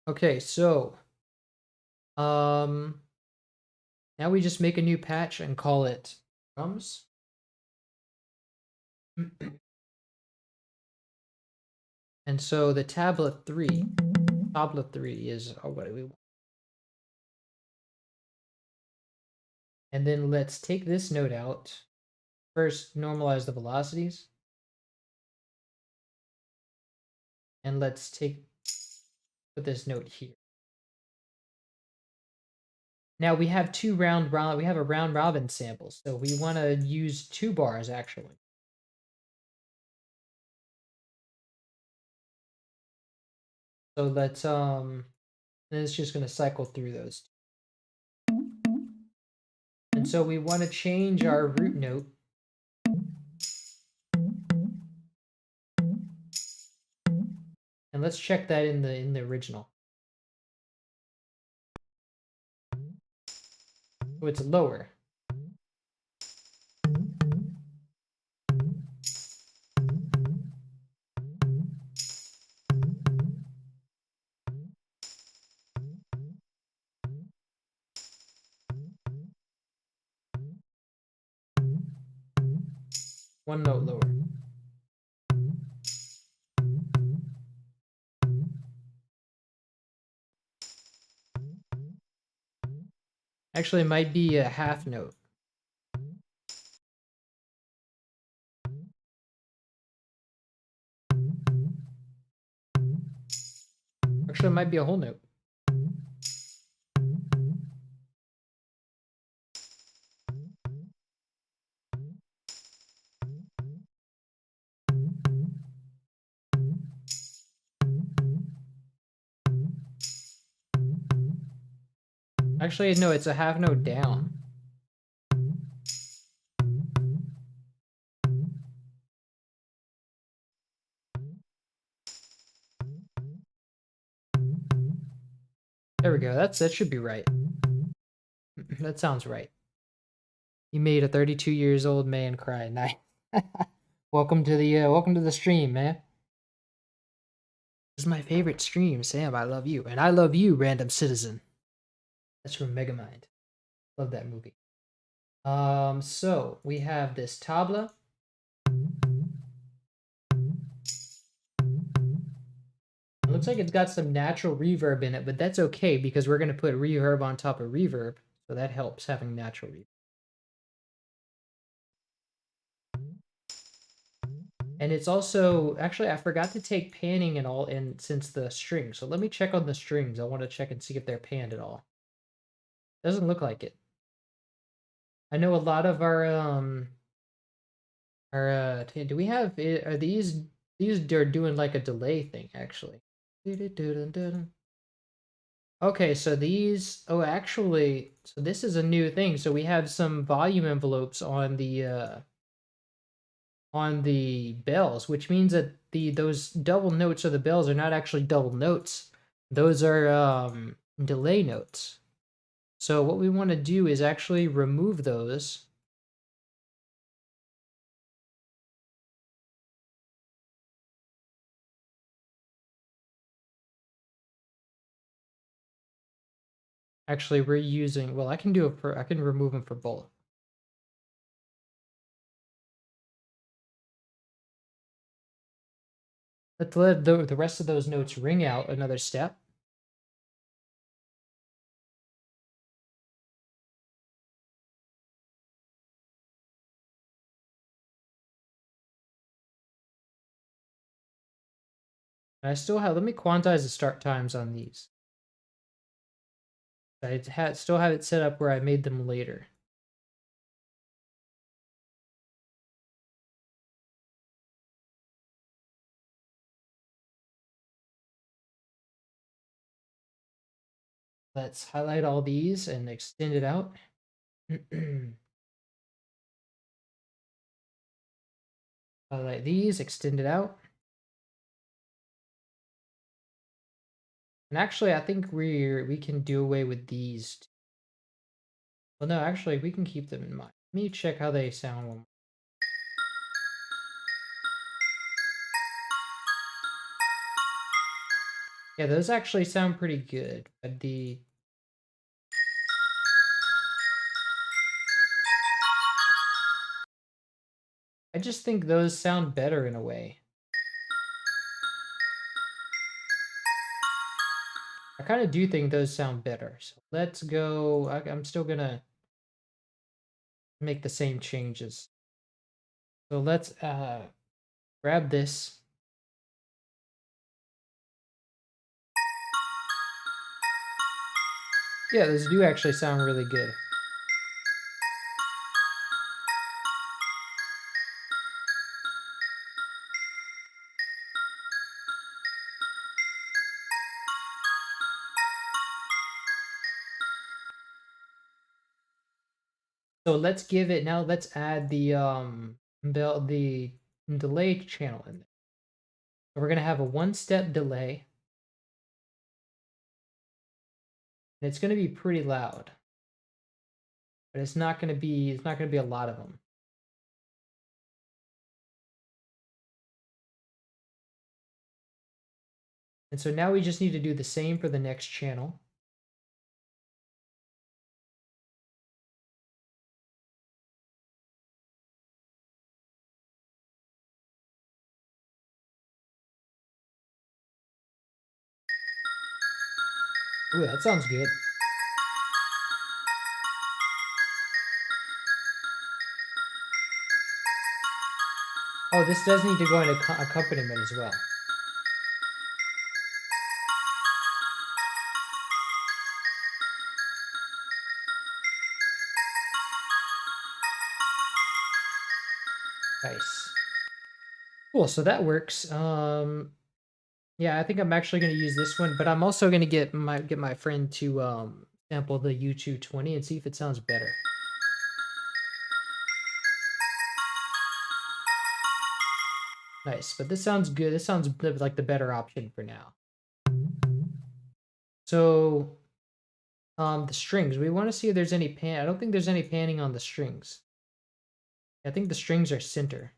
Okay, so now we just make a new patch and call it drums. And so the tabla 3 is what we want. And then let's take this note out. First, normalize the velocities. And let's put this note here. Now we have we have a round robin sample, so we want to use 2 bars actually. So let's and it's just going to cycle through those. And so we want to change our root note. And let's check that in the original. So it's lower. One note lower. Actually, it might be a half note. Actually, it might be a whole note. Actually, no, it's a half note down. There we go. That should be right. That sounds right. You made a 32 years old man cry. Nice. welcome to the stream, man. This is my favorite stream, Sam. I love you, and I love you, random citizen. That's from Megamind. Love that movie. So we have this tabla. It looks like it's got some natural reverb in it, but that's okay because we're going to put reverb on top of reverb, so that helps having natural reverb. And it's also, actually, I forgot to take panning and all in since the strings. So let me check on the strings. I want to check and see if they're panned at all. Doesn't look like it. I know a lot of do we have, are these are doing like a delay thing, actually. Okay, so these, oh, actually, so this is a new thing. So we have some volume envelopes on the bells, which means that those double notes of the bells are not actually double notes. Those are delay notes. So what we want to do is actually remove those. Actually, we're using, well, I can remove them for both. Let's let the rest of those notes ring out another step. And I still have, let me quantize the start times on these. I still have it set up where I made them later. Let's highlight all these and extend it out. Highlight these, extend it out. And actually, I think we can do away with these. Well, no, actually, we can keep them in mind. Let me check how they sound one more. Yeah, those actually sound pretty good. But I just think those sound better in a way. I kind of do think those sound better. So let's go. I'm still gonna make the same changes. So let's grab this. Yeah, those do actually sound really good. So let's give it now. Let's add the the delay channel in there. So we're gonna have a 1-step delay, and it's gonna be pretty loud, but it's not gonna be a lot of them. And so now we just need to do the same for the next channel. Ooh, that sounds good. Oh, this does need to go into accompaniment as well. Nice. Cool, so that works. Yeah, I think I'm actually going to use this one, but I'm also going to get my friend to sample the U220 and see if it sounds better. Nice, but this sounds good. This sounds like the better option for now. So, the strings. We want to see if there's any pan. I don't think there's any panning on the strings. I think the strings are center.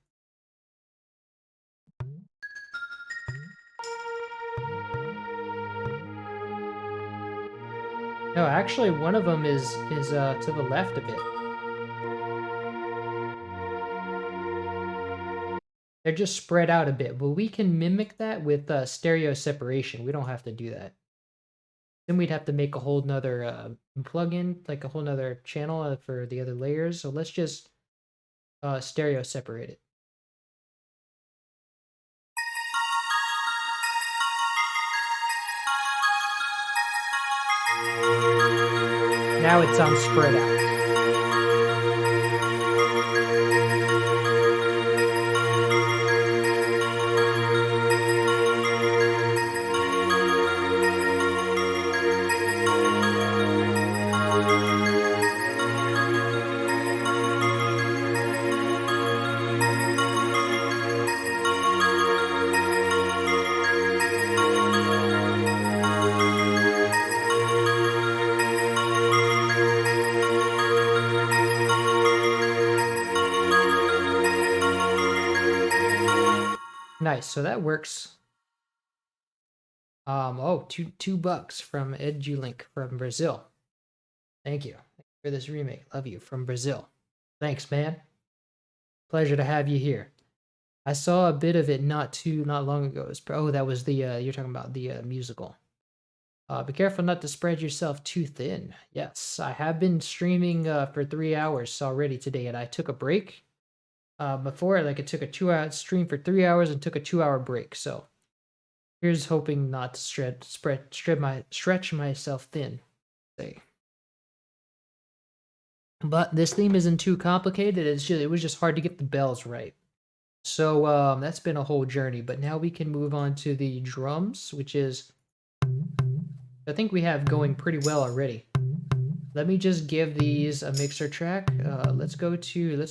No, actually, one of them is to the left a bit. They're just spread out a bit, but we can mimic that with stereo separation. We don't have to do that. Then we'd have to make a whole nother plugin, like a whole nother channel for the other layers. So let's just stereo separate it. Now it sounds spread out. Nice, so that works. Oh, $2 from EduLink from Brazil. Thank you for this remake. Love you from Brazil. Thanks, man. Pleasure to have you here. I saw a bit of it not long ago. Oh, that was the you're talking about the musical. Be careful not to spread yourself too thin. Yes, I have been streaming for 3 hours already today, and I took a break. Before, like, it took a 2-hour stream for 3 hours and took a 2-hour break. So here's hoping not to stretch myself thin. Say. But this theme isn't too complicated. It was just hard to get the bells right. So that's been a whole journey. But now we can move on to the drums, which is I think we have going pretty well already. Let me just give these a mixer track. Let's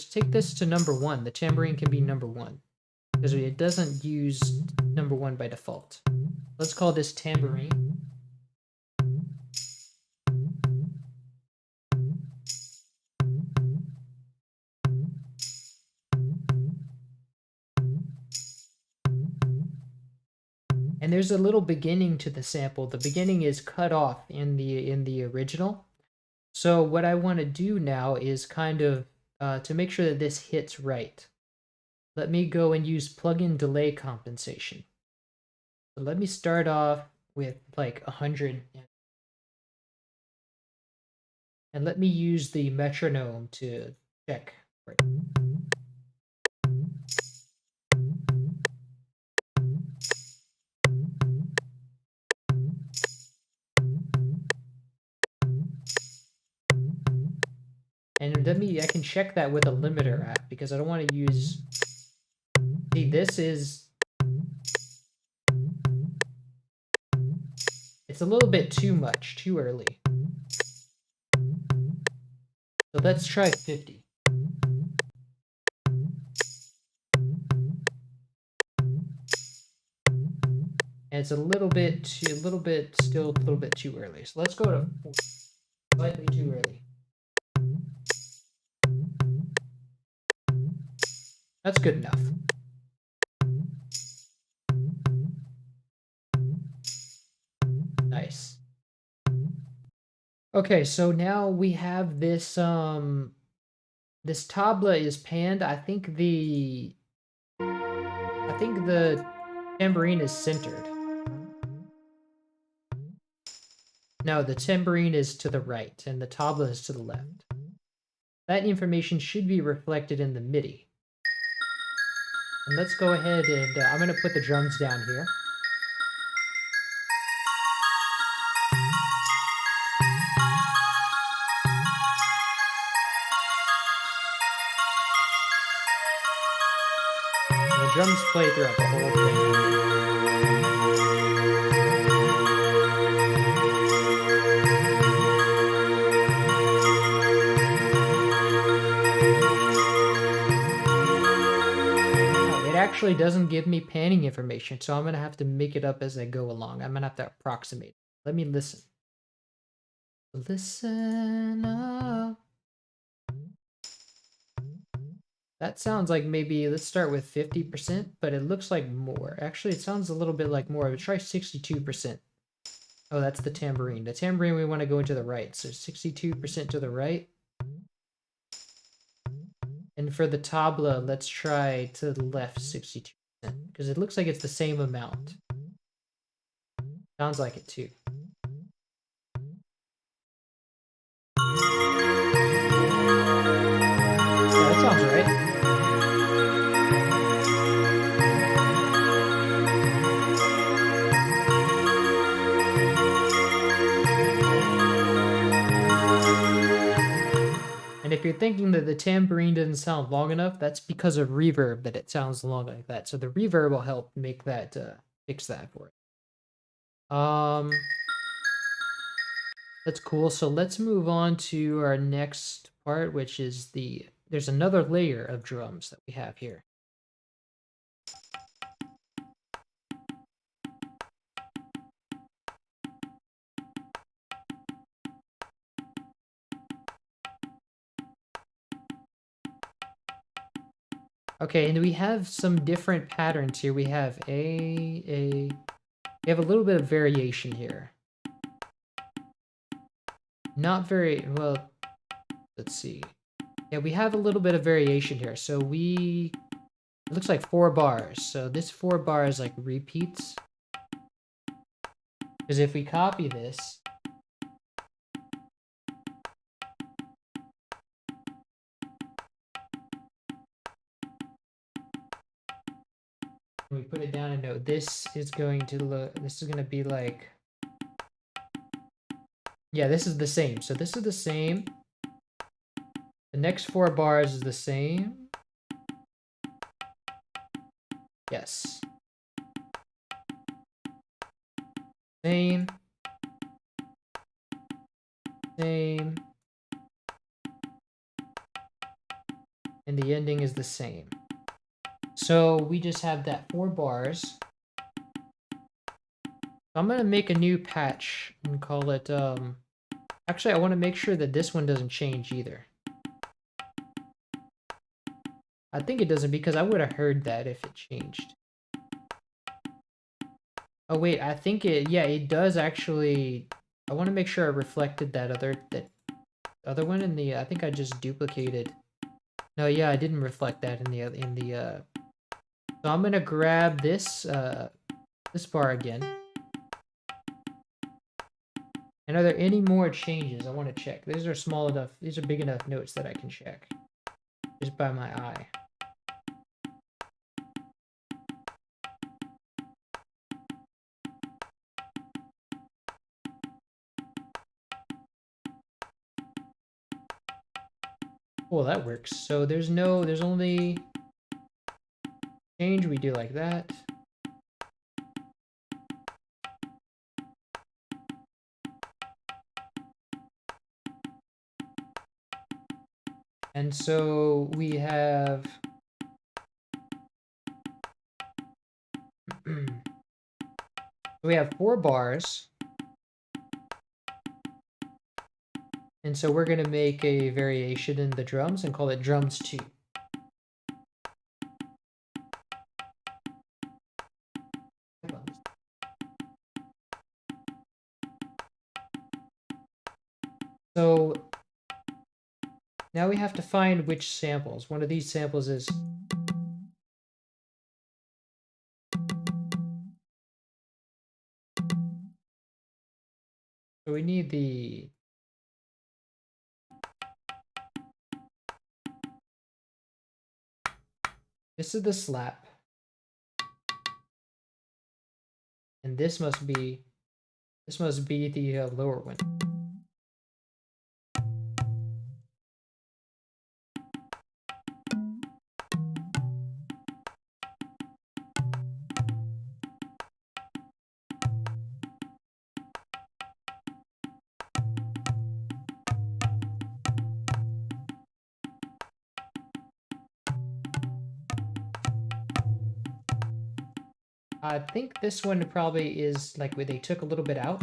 take this to number 1. The tambourine can be number 1 because it doesn't use number 1 by default. Let's call this tambourine. And there's a little beginning to the sample. The beginning is cut off in the original. So what I want to do now is kind of to make sure that this hits right. let me go and use plugin delay compensation. So let me start off with like 100. And let me use the metronome to check. And I can check that with a limiter app because I don't want to use, see, it's a little bit too much, too early. So let's try 50. And it's still a little bit too early. So let's go to 4, slightly too early. That's good enough. Nice. Okay, so now we have this this tabla is panned. I think the tambourine is centered. No, the tambourine is to the right and the tabla is to the left. That information should be reflected in the MIDI. And let's go ahead and I'm going to put the drums down here. And the drums play throughout the whole thing. Actually doesn't give me panning information, so I'm gonna have to make it up as I go along. I'm gonna have to approximate. Let me listen. Listen up. That sounds like maybe, let's start with 50%, but it looks like more. Actually, it sounds a little bit like more. Let's try 62%. Oh, that's the tambourine. The tambourine, we want to go into the right, so 62% to the right. And for the tabla, let's try to the left 62%, because it looks like it's the same amount. Sounds like it too. Yeah, that sounds right. And if you're thinking that the tambourine doesn't sound long enough, that's because of reverb that it sounds long like that. So the reverb will help make that fix that for it. That's cool. So let's move on to our next part, which is there's another layer of drums that we have here. Okay, and we have some different patterns here. We have we have a little bit of variation here. Not very, well, let's see. Yeah, we have a little bit of variation here. So it looks like 4 bars. So this 4 bars like repeats. Because if we copy this, we put it down a note, this is going to be like, yeah, this is the same. So this is the same. The next 4 bars is the same. Yes. Same. Same. And the ending is the same. So we just have that 4 bars. I'm gonna make a new patch and call it, actually I want to make sure that this one doesn't change either. I think it doesn't, because I would have heard that if it changed. Oh wait, I think yeah, it does actually. I want to make sure I reflected that other one in the, I think I just duplicated. No, yeah, I didn't reflect that in the So I'm gonna grab this this bar again. And are there any more changes? I want to check. These are small enough. These are big enough notes that I can check just by my eye. Well, that works. So there's only change we do like that. And so we have we have 4 bars. And so we're going to make a variation in the drums and call it drums 2. So now we have to find which samples. One of these samples is so we need the this is the slap. And this must be the lower one. I think this one probably is like where they took a little bit out.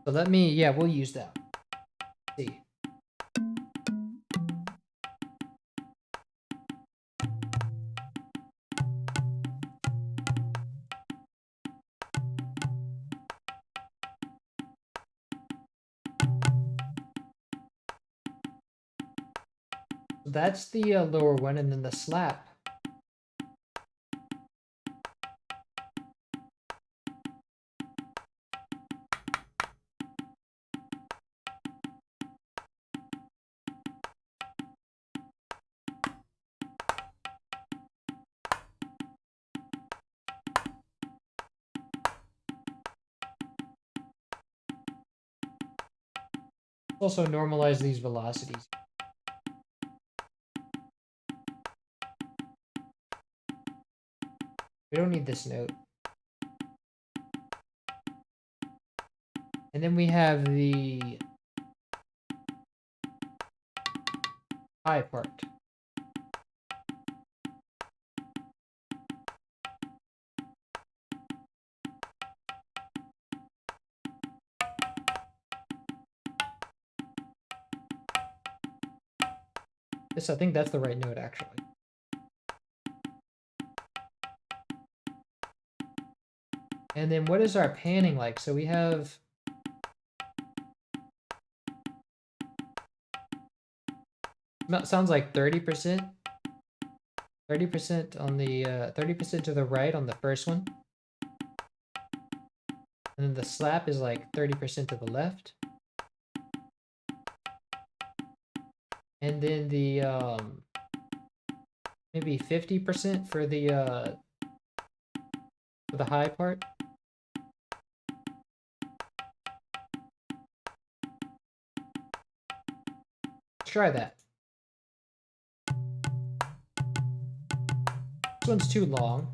So let me, yeah, we'll use that. Let's see. So that's the lower one, and then the slap. Also normalize these velocities. We don't need this note. And then we have the high part. This, I think that's the right note, actually. And then what is our panning like? So we have sounds like 30%. 30% on the 30% to the right on the first one. And then the slap is like 30% to the left. And then the maybe 50% for the high part. Let's try that. This one's too long.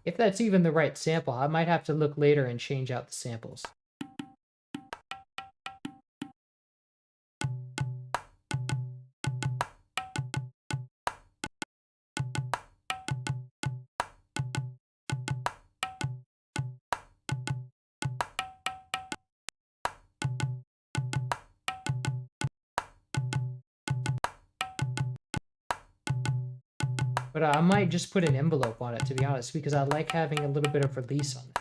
If that's even the right sample, I might have to look later and change out the samples. But I might just put an envelope on it, to be honest, because I like having a little bit of release on it.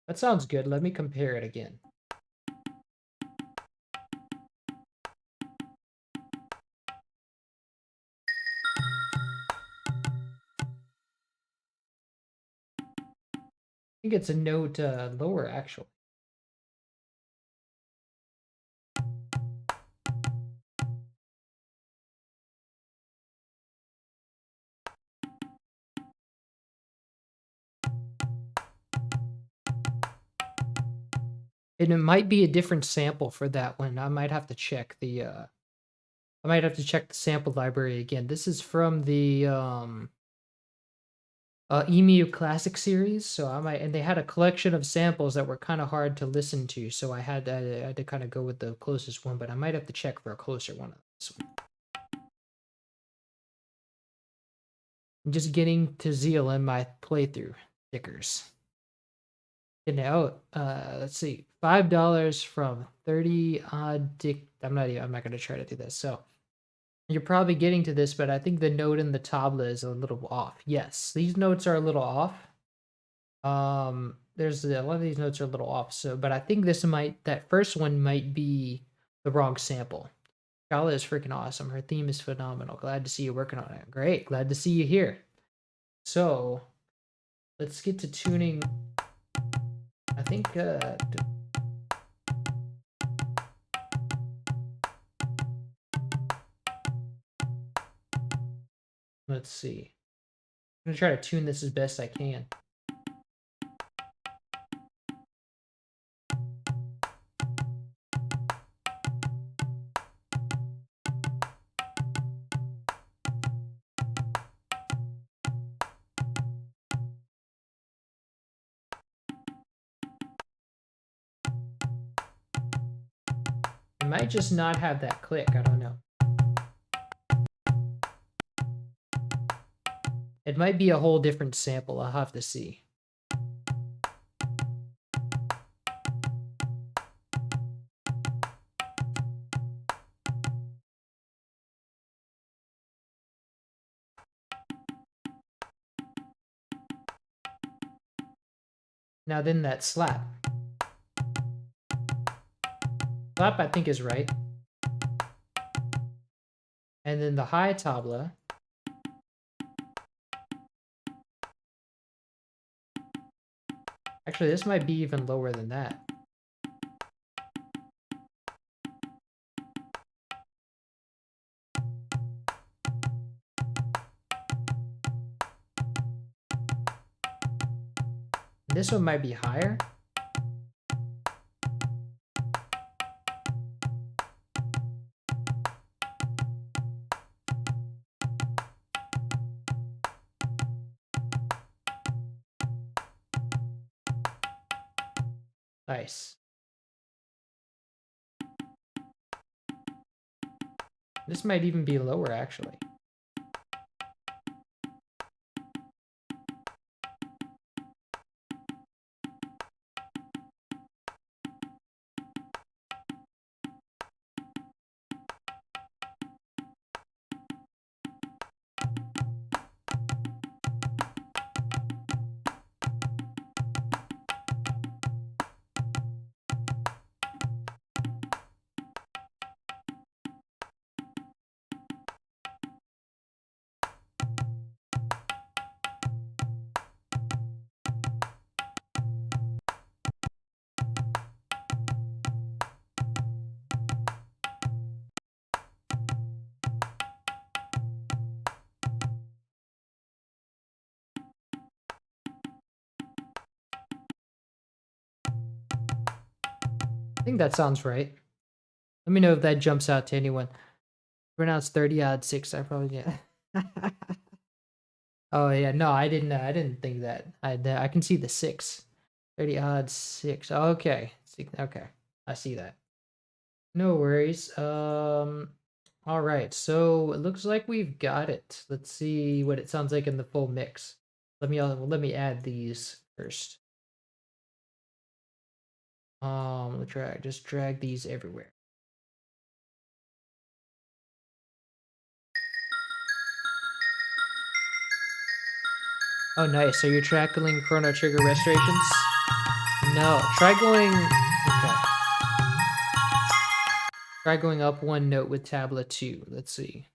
That sounds good. Let me compare it again. I think it's a note lower, actually. And it might be a different sample for that one. I might have to check the sample library again. This is from the EMU Classic series, so and they had a collection of samples that were kind of hard to listen to, so I had to kind of go with the closest one, but I might have to check for a closer one on this one. I'm just getting to zeal in my playthrough stickers. And now, let's see, $5 from 30 odd dick. I'm not gonna try to do this. So you're probably getting to this, but I think the note in the tabla is a little off. Yes, these notes are a little off. There's a lot of these notes are a little off. So, but I think that first one might be the wrong sample. Schala is freaking awesome. Her theme is phenomenal. Glad to see you working on it. Great. Glad to see you here. So let's get to tuning. I think let's see. I'm gonna try to tune this as best I can. I might just not have that click. I don't know. It might be a whole different sample. I'll have to see. Now then that slap. Slap I think is right. And then the high tabla. Actually, this might be even lower than that. This one might be higher. Nice. This might even be lower, actually. I think that sounds right. Let me know if that jumps out to anyone. Pronounce 30 odd 6. I probably yeah. Oh yeah, no, I didn't. I didn't think that. I can see the 6. 30 odd 6. Okay, okay, I see that. No worries. All right. So it looks like we've got it. Let's see what it sounds like in the full mix. Let me add these first. Just drag these everywhere. Oh, nice. So you're tracking Chrono Trigger restorations? No. Try going. Okay. Try going up one note with tabla 2. Let's see.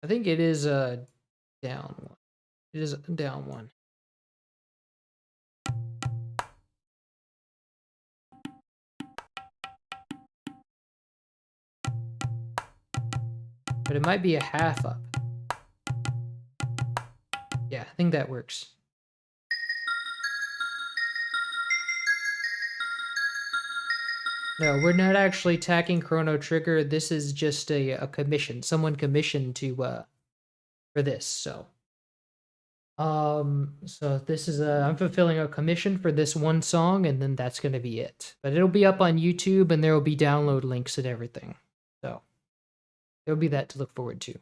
I think it is a down one. It is a down one. But it might be a half up. Yeah, I think that works. No, we're not actually tacking Chrono Trigger. This is just a commission. Someone commissioned to for this. So this is I'm fulfilling a commission for this one song, and then that's gonna be it. But it'll be up on YouTube, and there will be download links and everything. So there'll be that to look forward to.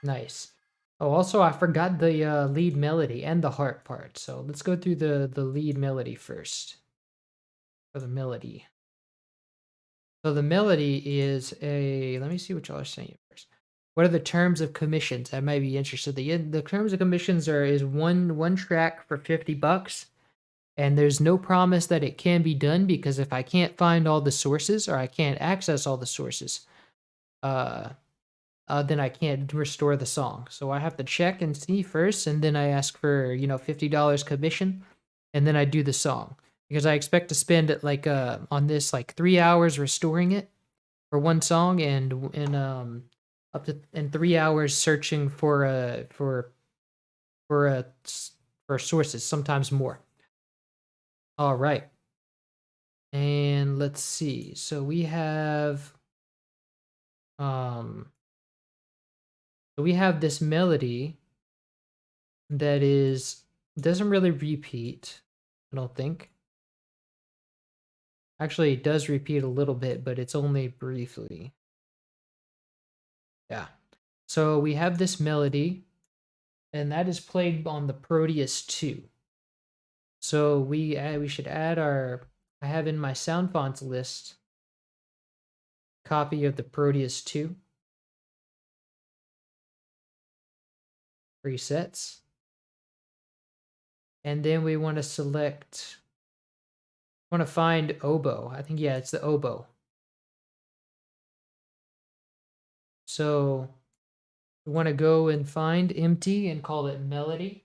Nice. Oh, also I forgot the lead melody and the harp part. So let's go through the lead melody first. For the melody. So the melody is a. Let me see what y'all are saying first. What are the terms of commissions? I might be interested. The terms of commissions is one track for $50, and there's no promise that it can be done because if I can't find all the sources or I can't access all the sources, uh, then I can't restore the song. So I have to check and see first, and then I ask for $50 commission, and then I do the song because I expect to spend it like on this like 3 hours restoring it for one song, and up to 3 hours searching for for sources, sometimes more. All right, and let's see. So we have um we have this melody that doesn't really repeat, I don't think. Actually, it does repeat a little bit, but it's only briefly. Yeah. So we have this melody, and that is played on the Proteus 2. So we should add I have in my sound fonts list copy of the Proteus 2. presets. And then we want to select, want to find oboe. I think, yeah, it's the oboe. So we want to go and find empty and call it melody.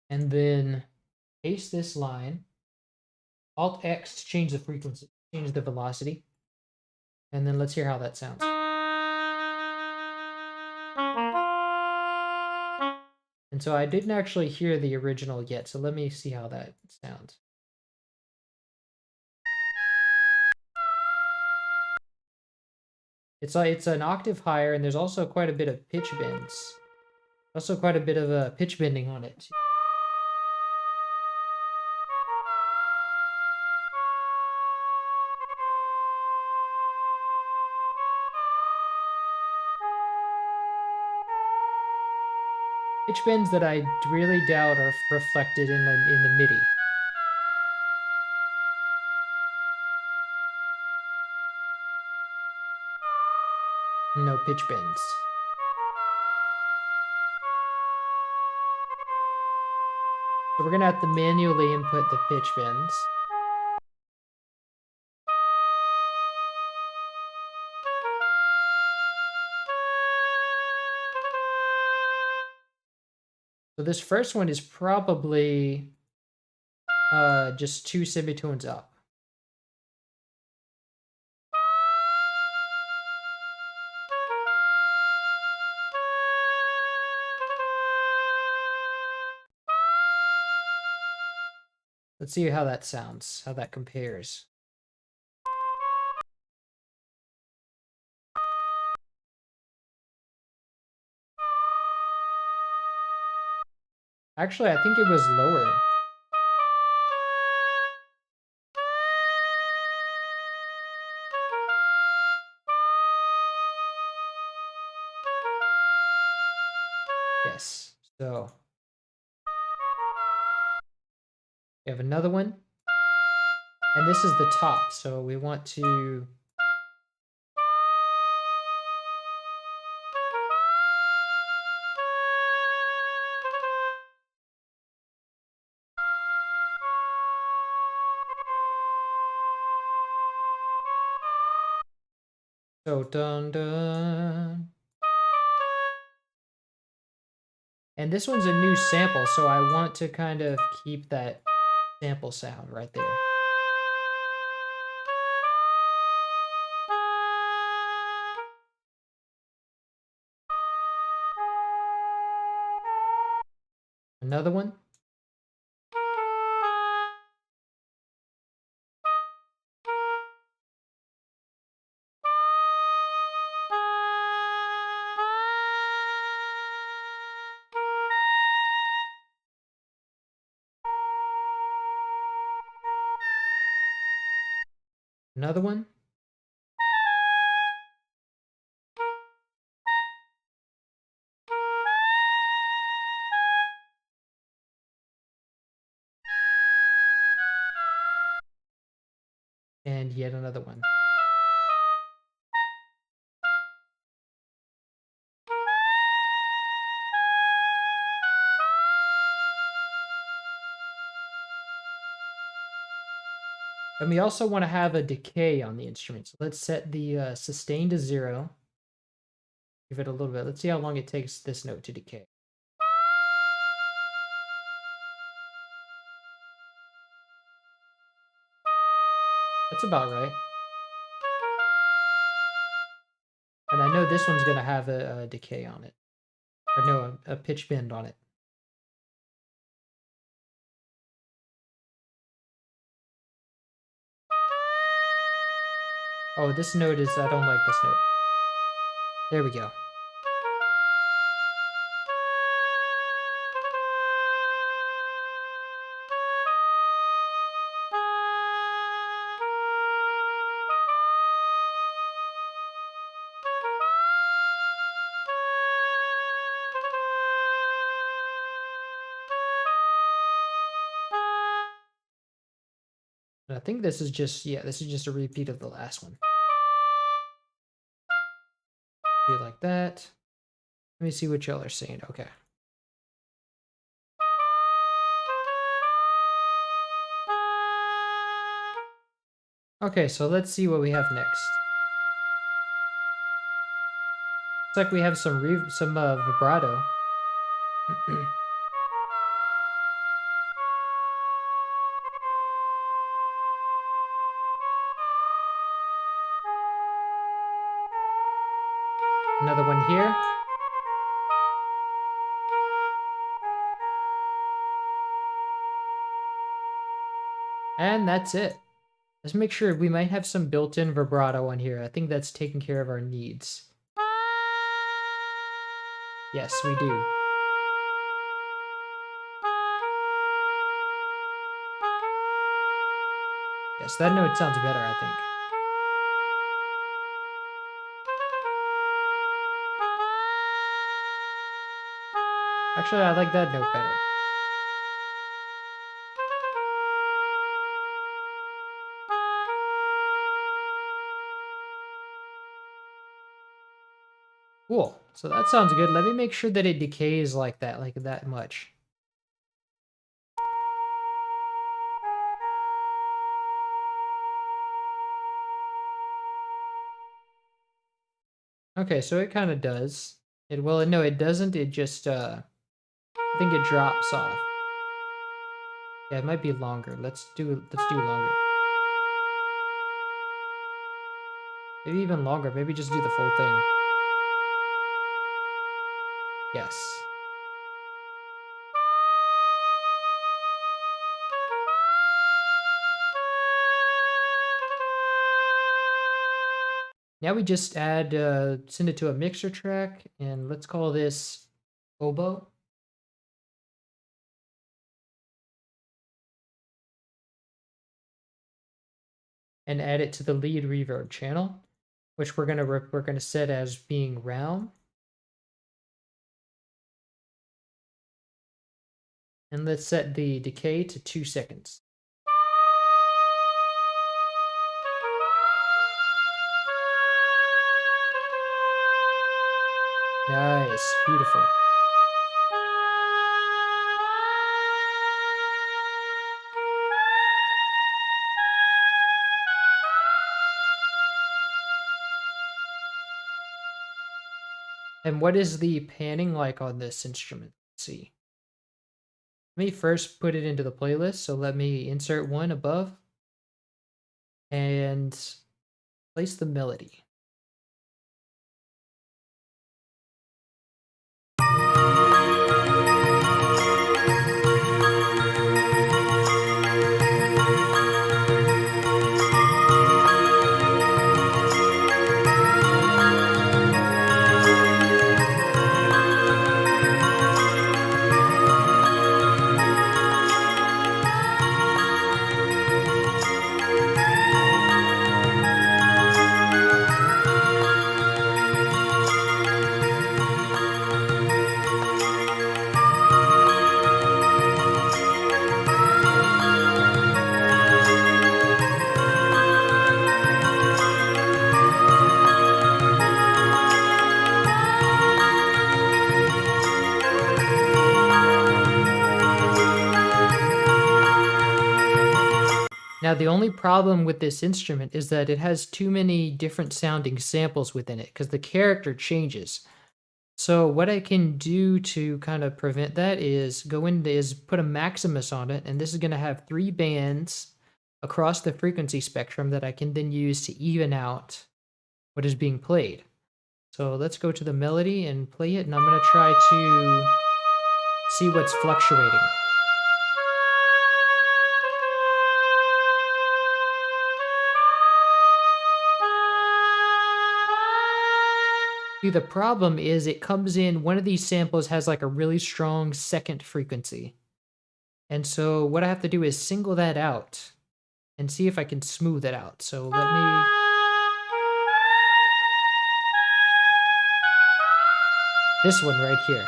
And then paste this line. Alt X to change the frequency, change the velocity. And then let's hear how that sounds. And so I didn't actually hear the original yet, so let me see how that sounds. It's an octave higher, and there's also quite a bit of pitch bends. Also quite a bit of pitch bending on it. Pitch bends that I really doubt are reflected in the MIDI. No pitch bends. So we're gonna have to manually input the pitch bends. So this first one is probably just 2 semitones up. Let's see how that sounds, how that compares. Actually, I think it was lower. Yes, so we have another one. And this is the top, so we want to so dun dun. And this one's a new sample, so I want to kind of keep that sample sound right there. Another one. Another one. And yet another one. And we also want to have a decay on the instrument. So let's set the sustain to 0. Give it a little bit. Let's see how long it takes this note to decay. That's about right. And I know this one's going to have a decay on it. Or no, a pitch bend on it. Oh, this note is, I don't like this note. There we go. And I think this is just, yeah, this is just a repeat of the last one. be like that. Let me see what y'all are saying. Okay. Okay, so let's see what we have next. Looks like we have some vibrato. Another one here. And that's it. Let's make sure we might have some built-in vibrato on here. I think that's taking care of our needs. Yes, we do. Yes, that note sounds better, I think. Actually, I like that note better. Cool. So that sounds good. Let me make sure that it decays like that much. Okay, so it kind of does. Well, no, it doesn't. It just, I think it drops off. Yeah, it might be longer. Let's do longer. Maybe even longer. Maybe just do the full thing. Yes. Now we just send it to a mixer track, and let's call this oboe. And add it to the lead reverb channel, which we're gonna set as being round. And let's set the decay to 2 seconds. Nice, beautiful. And what is the panning like on this instrument? Let's see. Let me first put it into the playlist. So let me insert one above and place the melody. Now, the only problem with this instrument is that it has too many different sounding samples within it because the character changes. So what I can do to kind of prevent that is put a Maximus on it, and this is going to have 3 bands across the frequency spectrum that I can then use to even out what is being played. So let's go to the melody and play it, and I'm going to try to see what's fluctuating. See, the problem is it comes in, one of these samples has like a really strong second frequency. And so what I have to do is single that out and see if I can smooth it out. So let me... This one right here.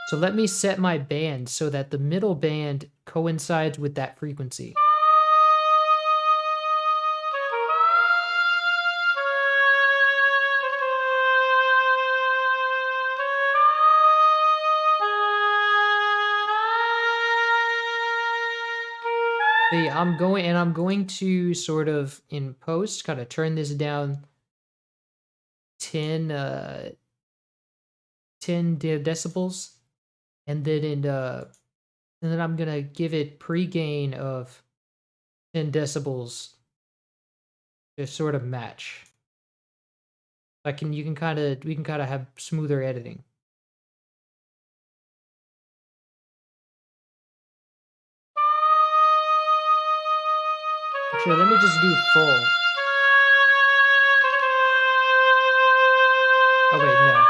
So let me set my band so that the middle band coincides with that frequency. See, I'm going to sort of in post kind of turn this down 10 decibels, and then I'm gonna give it pre-gain of 10 decibels to sort of match. We can kind of have smoother editing. Actually, let me just do full. Oh wait, no.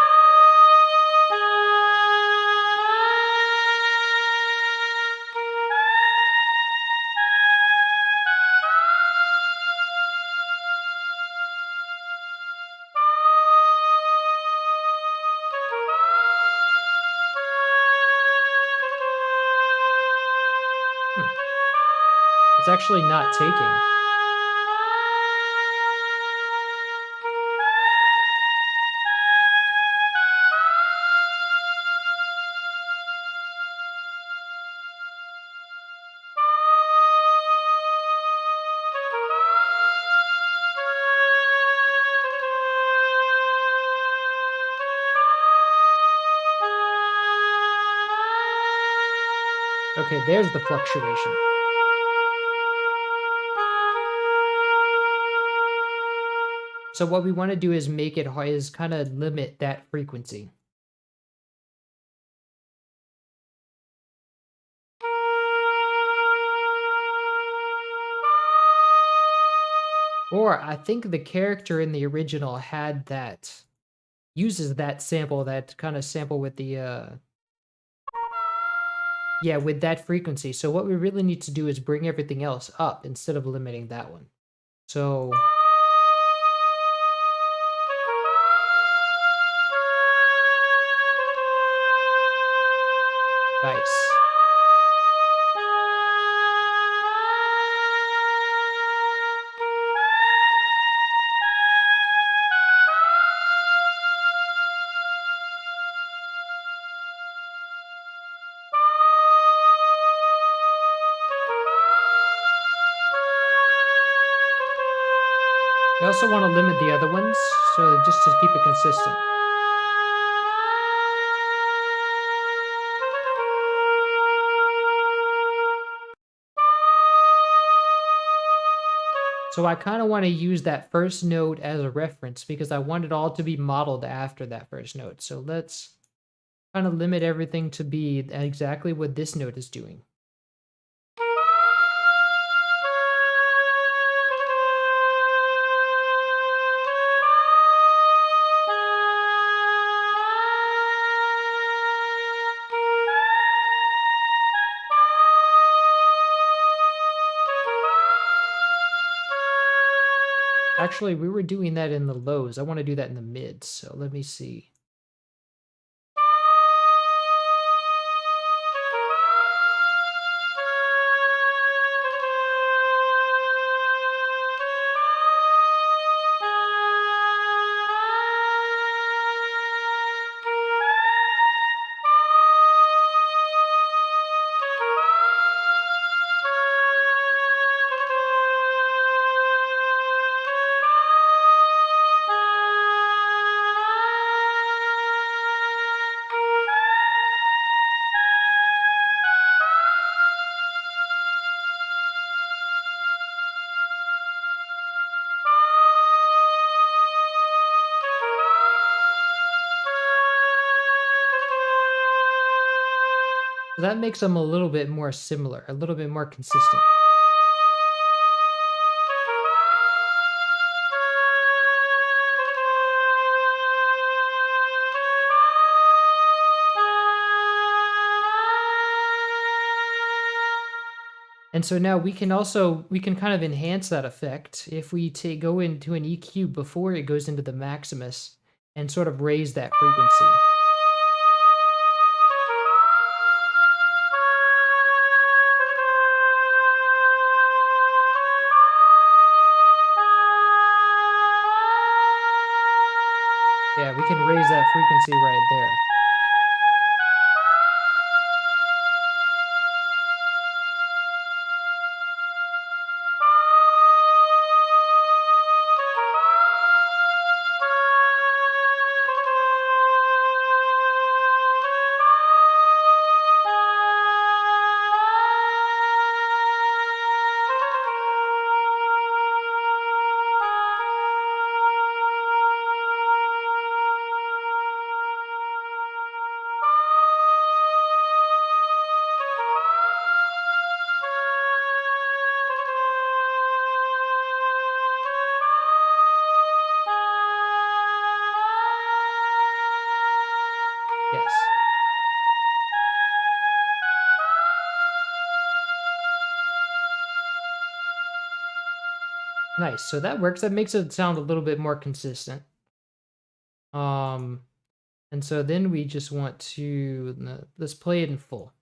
It's actually not taking. Okay, there's the fluctuation. So what we want to do is make it is kind of limit that frequency. Or I think the character in the original had that, uses that sample, that kind of sample with the yeah, with that frequency. So what we really need to do is bring everything else up instead of limiting that one. So nice. I also want to limit the other ones, so just to keep it consistent. So I kind of want to use that first note as a reference because I want it all to be modeled after that first note. So let's kind of limit everything to be exactly what this note is doing. Actually, we were doing that in the lows. I want to do that in the mids, so let me see. So that makes them a little bit more similar, a little bit more consistent. And so now we can kind of enhance that effect if we go into an EQ before it goes into the Maximus and sort of raise that frequency. Yeah, we can raise that frequency right there. Nice. So that works. That makes it sound a little bit more consistent. And so then we just want to let's play it in full.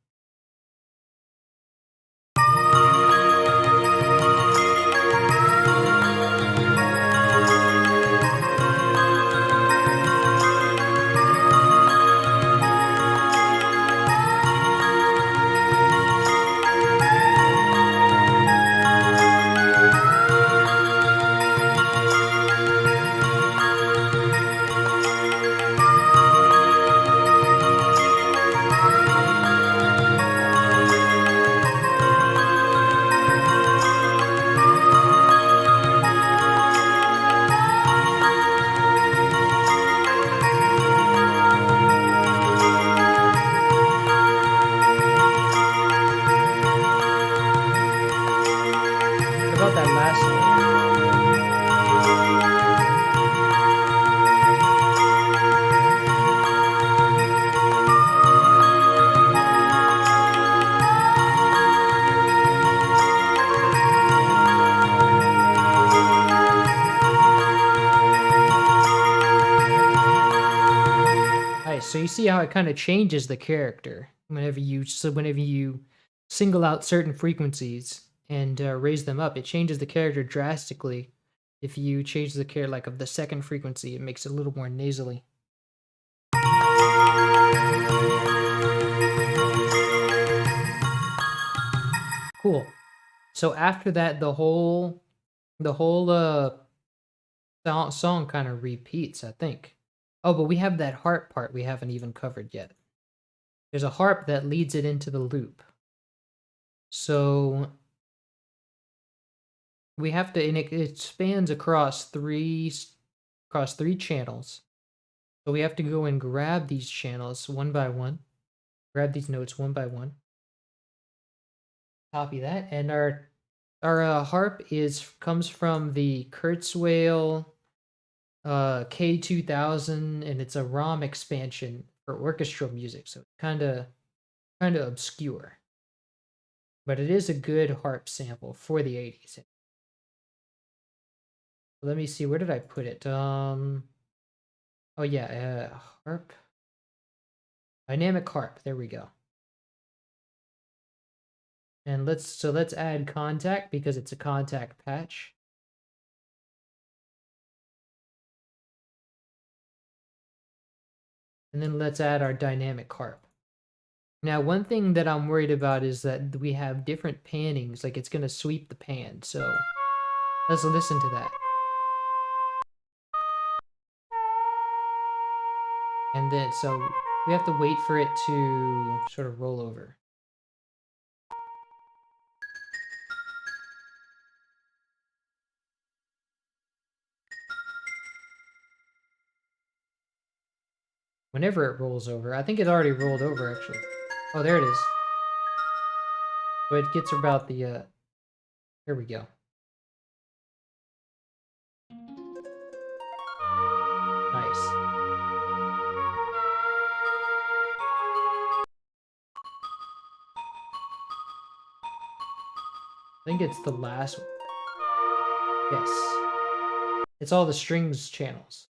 What about that last one? Nice. So you see how it kind of changes the character whenever you single out certain frequencies and raise them up. It changes the character drastically. If you change the character like of the second frequency, it makes it a little more nasally. Cool. So after that, the whole song kind of repeats, I think. Oh, but we have that harp part we haven't even covered yet. There's a harp that leads it into the loop. So we have to, and it spans across three channels. So we have to go and grab these channels one by one. Grab these notes one by one. Copy that, and our harp comes from the Kurzweil K2000, and it's a ROM expansion for orchestral music, so it's kind of obscure, but it is a good harp sample for the 80s. Let me see, where did I put it? Oh yeah, harp, dynamic harp. There we go. And let's add contact because it's a contact patch. And then let's add our dynamic harp. Now, one thing that I'm worried about is that we have different pannings, like it's gonna sweep the pan. So let's listen to that. And then, so we have to wait for it to sort of roll over. Whenever it rolls over. I think it already rolled over, actually. Oh, there it is. So it gets about the, here we go. Nice. I think it's the last one. Yes. It's all the strings channels.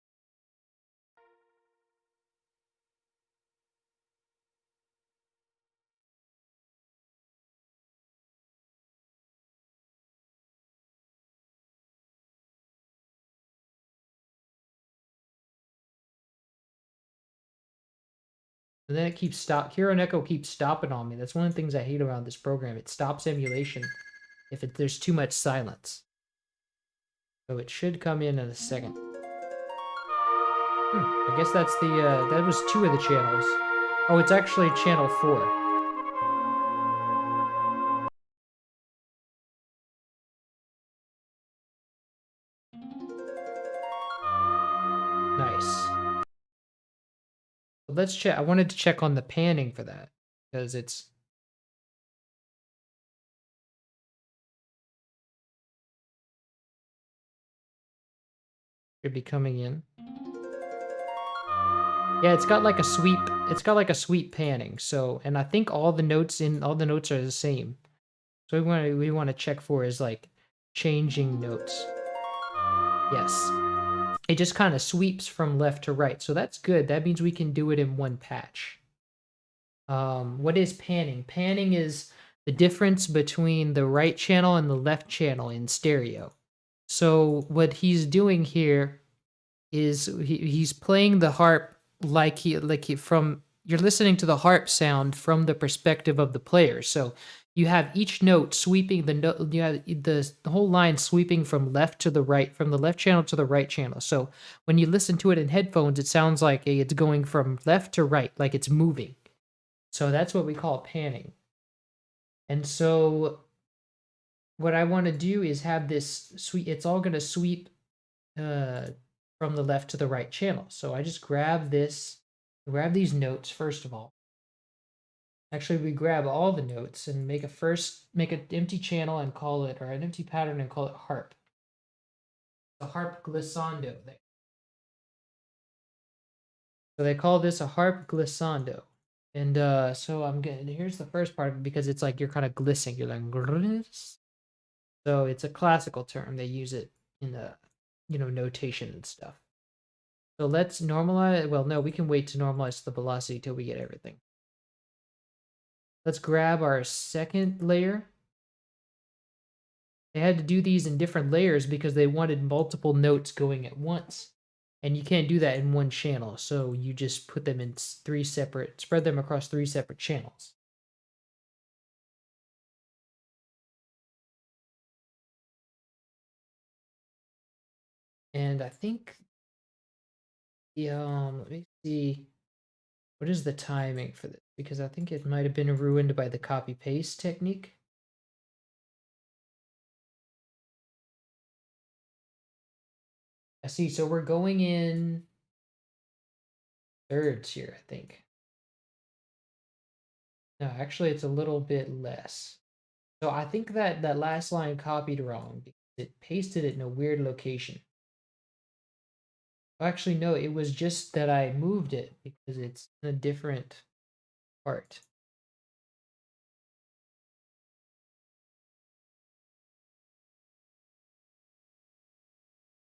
And then it keeps Hero and Echo keeps stopping on me. That's one of the things I hate about this program. It stops emulation if there's too much silence. So it should come in a second. I guess that's the, that was 2 of the channels. Oh, it's actually channel 4. Nice. Let's check. I wanted to check on the panning for that because it's should be coming in. Yeah, it's got like a sweep. It's got like a sweep panning. So, and I think all the notes are the same. So we want to check for is like changing notes. Yes. It just kind of sweeps from left to right. So that's good. That means we can do it in one patch. What is panning? Panning is the difference between the right channel and the left channel in stereo. So what he's doing here is he's playing the harp like he from you're listening to the harp sound from the perspective of the player. So you have each note sweeping the note. You have the whole line sweeping from left to the right, from the left channel to the right channel. So when you listen to it in headphones, it sounds like it's going from left to right, like it's moving. So that's what we call panning. And so what I want to do is have this sweep. It's all going to sweep uh, from the left to the right channel. So I just grab these notes first of all. Actually, we grab all the notes and make an empty channel and call it, or an empty pattern and call it harp. A harp glissando there. So they call this a harp glissando. And so here's the first part of it, because it's like you're kind of glissing. You're like, gliss. So it's a classical term. They use it in the, notation and stuff. So let's normalize. Well, no, we can wait to normalize the velocity till we get everything. Let's grab our second layer. They had to do these in different layers because they wanted multiple notes going at once. And you can't do that in one channel. So you just put them in spread them across 3 separate channels. And I think, let me see. What is the timing for this? Because I think it might have been ruined by the copy paste technique. I see. So we're going in thirds here, I think. No, actually, it's a little bit less. So I think that last line copied wrong because it pasted it in a weird location. Actually, no, it was just that I moved it because it's in a different part.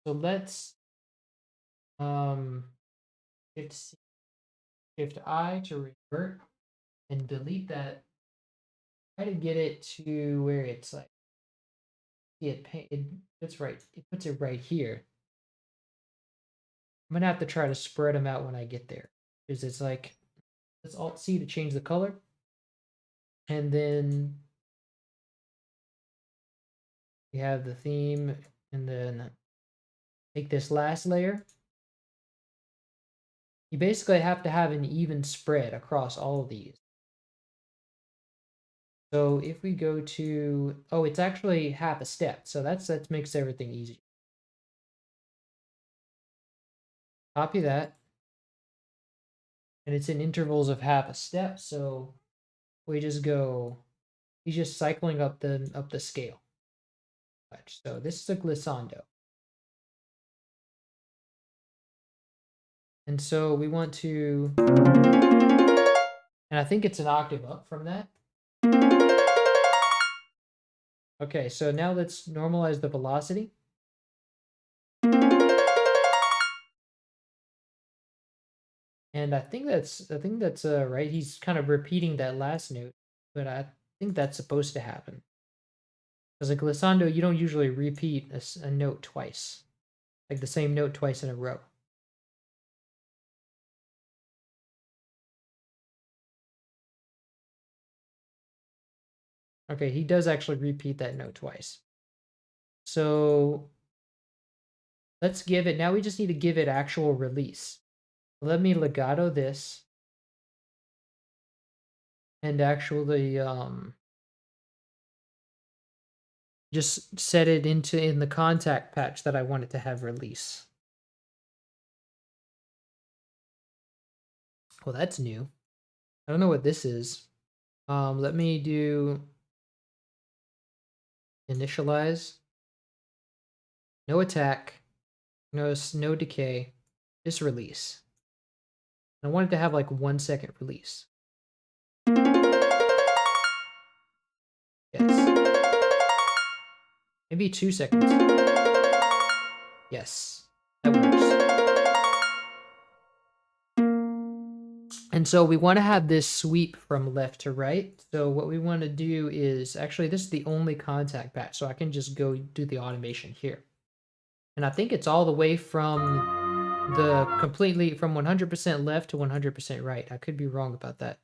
So let's shift shift I to revert and delete that. Try to get it to where it's like it's right. It puts it right here. I'm gonna have to try to spread them out when I get there because it's like let's Alt C to change the color, and then we have the theme, and then take this last layer. You basically have to have an even spread across all of these. So if we go to, oh, it's actually half a step. So that makes everything easy. Copy that. And it's in intervals of half a step. So we just go, he's just cycling up the scale. So this is a glissando. And so we want to, and I think it's an octave up from that. Okay, so now let's normalize the velocity. And I think that's right. He's kind of repeating that last note, but I think that's supposed to happen. As a glissando, you don't usually repeat a note twice, like the same note twice in a row. Okay, he does actually repeat that note twice. So let's give it, now we just need to give it actual release. Let me legato this and actually just set it in the contact patch that I want it to have release. Well, that's new. I don't know what this is. Let me do initialize, no attack, no decay, just release. I want it to have like 1 second release. Yes. Maybe 2 seconds. Yes, that works. And so we want to have this sweep from left to right. So what we want to do is, actually, this is the only contact patch, so I can just go do the automation here. And I think it's all the way from from 100% left to 100% right. I could be wrong about that.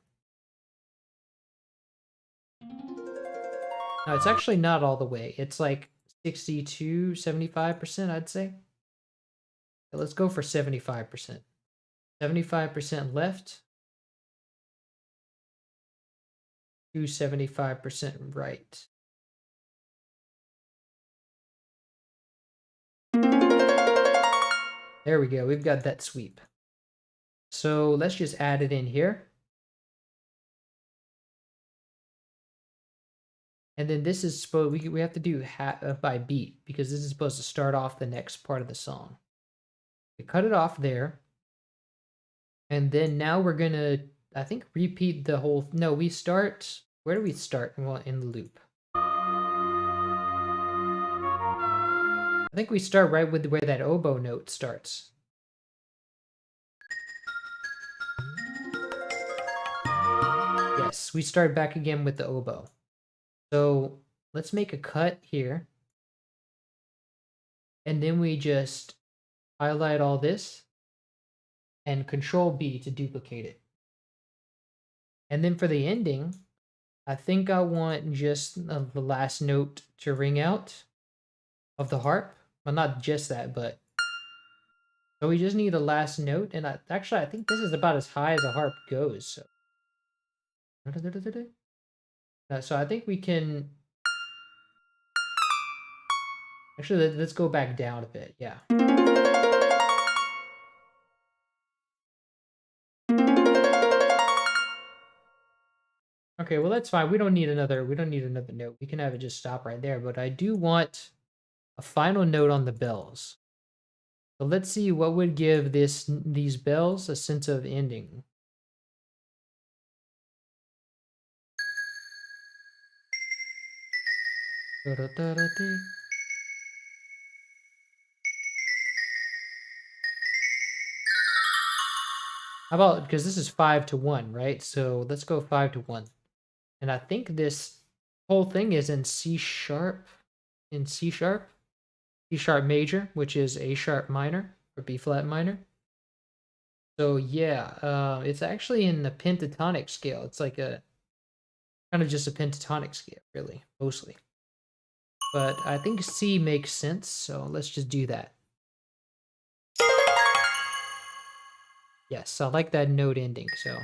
No, it's actually not all the way. It's like 62, 75%, I'd say. So let's go for 75%. 75% left to 75% right. There we go. We've got that sweep. So let's just add it in here. And then this is supposed, we have to do by beat, because this is supposed to start off the next part of the song. We cut it off there. And then now we're gonna, I think, repeat the whole, no, we start, where do we start in the loop? I think we start right with where that oboe note starts. Yes, we start back again with the oboe. So let's make a cut here. And then we just highlight all this and Control B to duplicate it. And then for the ending, I think I want just the last note to ring out of the harp. Well, not just that, but so we just need a last note. And I think this is about as high as a harp goes. So, so I think we can. Actually, let's go back down a bit. Yeah. Okay, well that's fine. We don't need another note. We can have it just stop right there, but I do want a final note on the bells. So let's see what would give these bells a sense of ending. How about, because this is 5 to 1, right? So let's go 5 to 1. And I think this whole thing is in C sharp, C sharp major, which is A sharp minor or B flat minor. So yeah, it's actually in the pentatonic scale. It's like a kind of just a pentatonic scale, really, mostly. But I think C makes sense, so let's just do that. Yes, I like that note ending, so.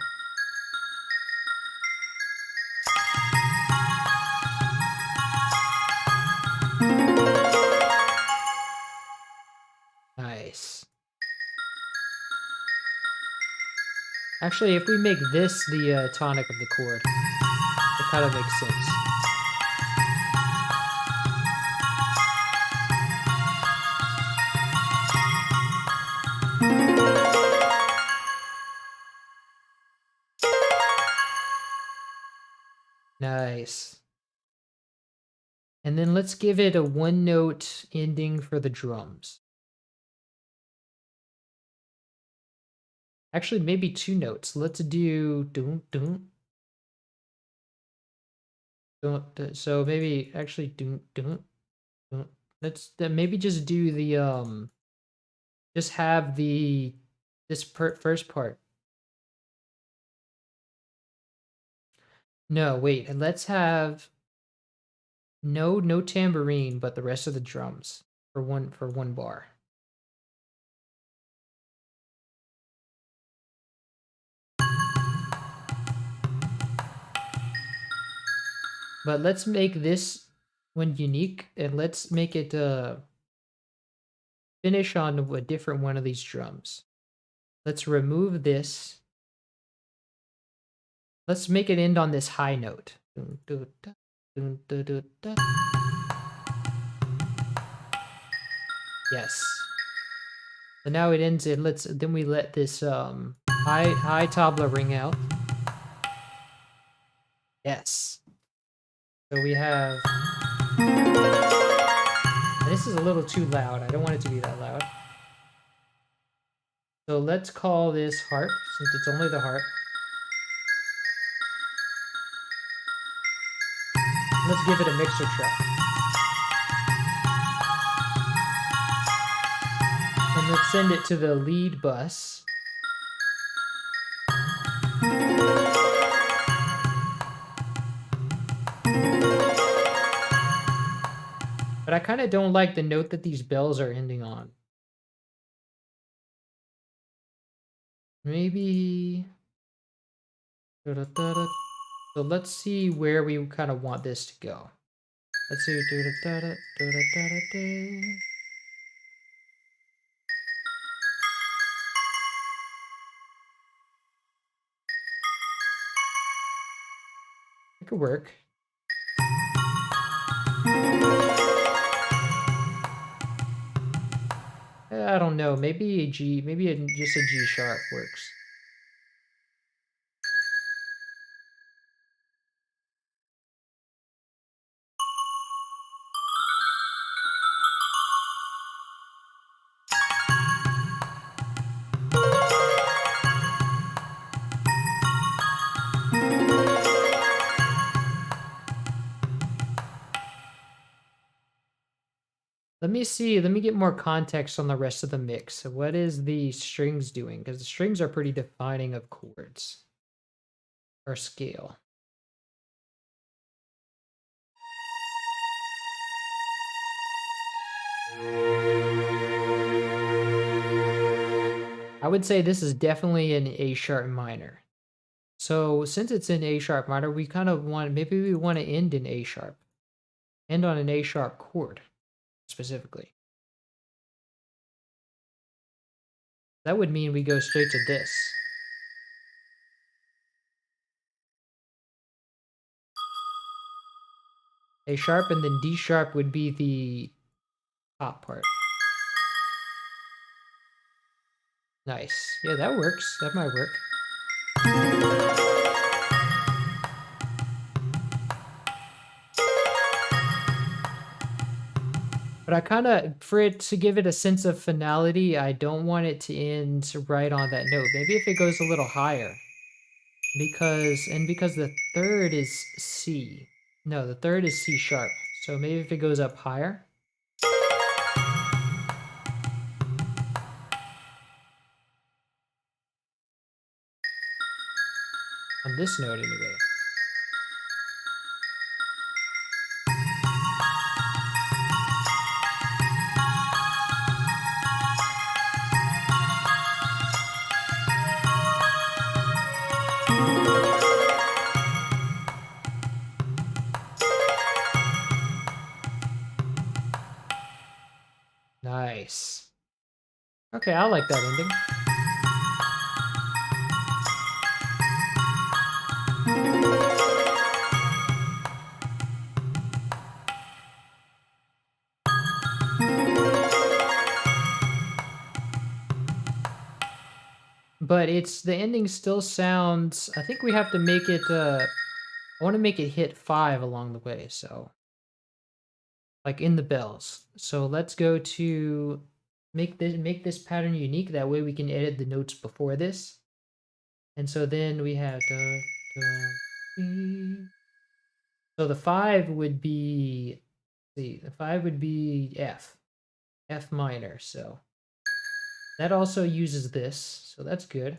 Nice. Actually, if we make this the tonic of the chord, it kind of makes sense. Nice. And then let's give it a one note ending for the drums. Actually, maybe two notes. Let's do dun dun. So maybe actually dun dun dun. Let's maybe just do the just have this first part. No, wait, let's have no tambourine, but the rest of the drums for one bar. But let's make this one unique, and let's make it finish on a different one of these drums. Let's remove this. Let's make it end on this high note. Yes. So now it ends in, then we let this high tabla ring out. Yes. So we have, This is a little too loud. I don't want it to be that loud. So let's call this harp, since it's only the harp. Let's give it a mixer track. And let's send it to the lead bus. But I kind of don't like the note that these bells are ending on. Maybe... So let's see where we kind of want this to go. Let's see. It could work. I don't know. Maybe a G, maybe just a G sharp works. Let me see. Let me get more context on the rest of the mix. So what is the strings doing? Because the strings are pretty defining of chords or scale. I would say this is definitely an A sharp minor. So since it's in A sharp minor, we kind of want, maybe we want to end in A sharp. End on an A sharp chord, specifically. That would mean we go straight to this. A sharp and then D sharp would be the top part. Nice. Yeah, that works. That might work. But I kind of, for it to give it a sense of finality, I don't want it to end right on that note. Maybe if it goes a little higher. Because the third is C. No, the third is C sharp. So maybe if it goes up higher. On this note, anyway. Nice. Okay, I like that ending. But it's, the ending still sounds, I think we have to make it, I want to make it hit 5 along the way, so. Like in the bells. So let's go to make this pattern unique. That way we can edit the notes before this. And so then we have so the 5 would be, see, the 5 would be F minor. So that also uses this, so that's good.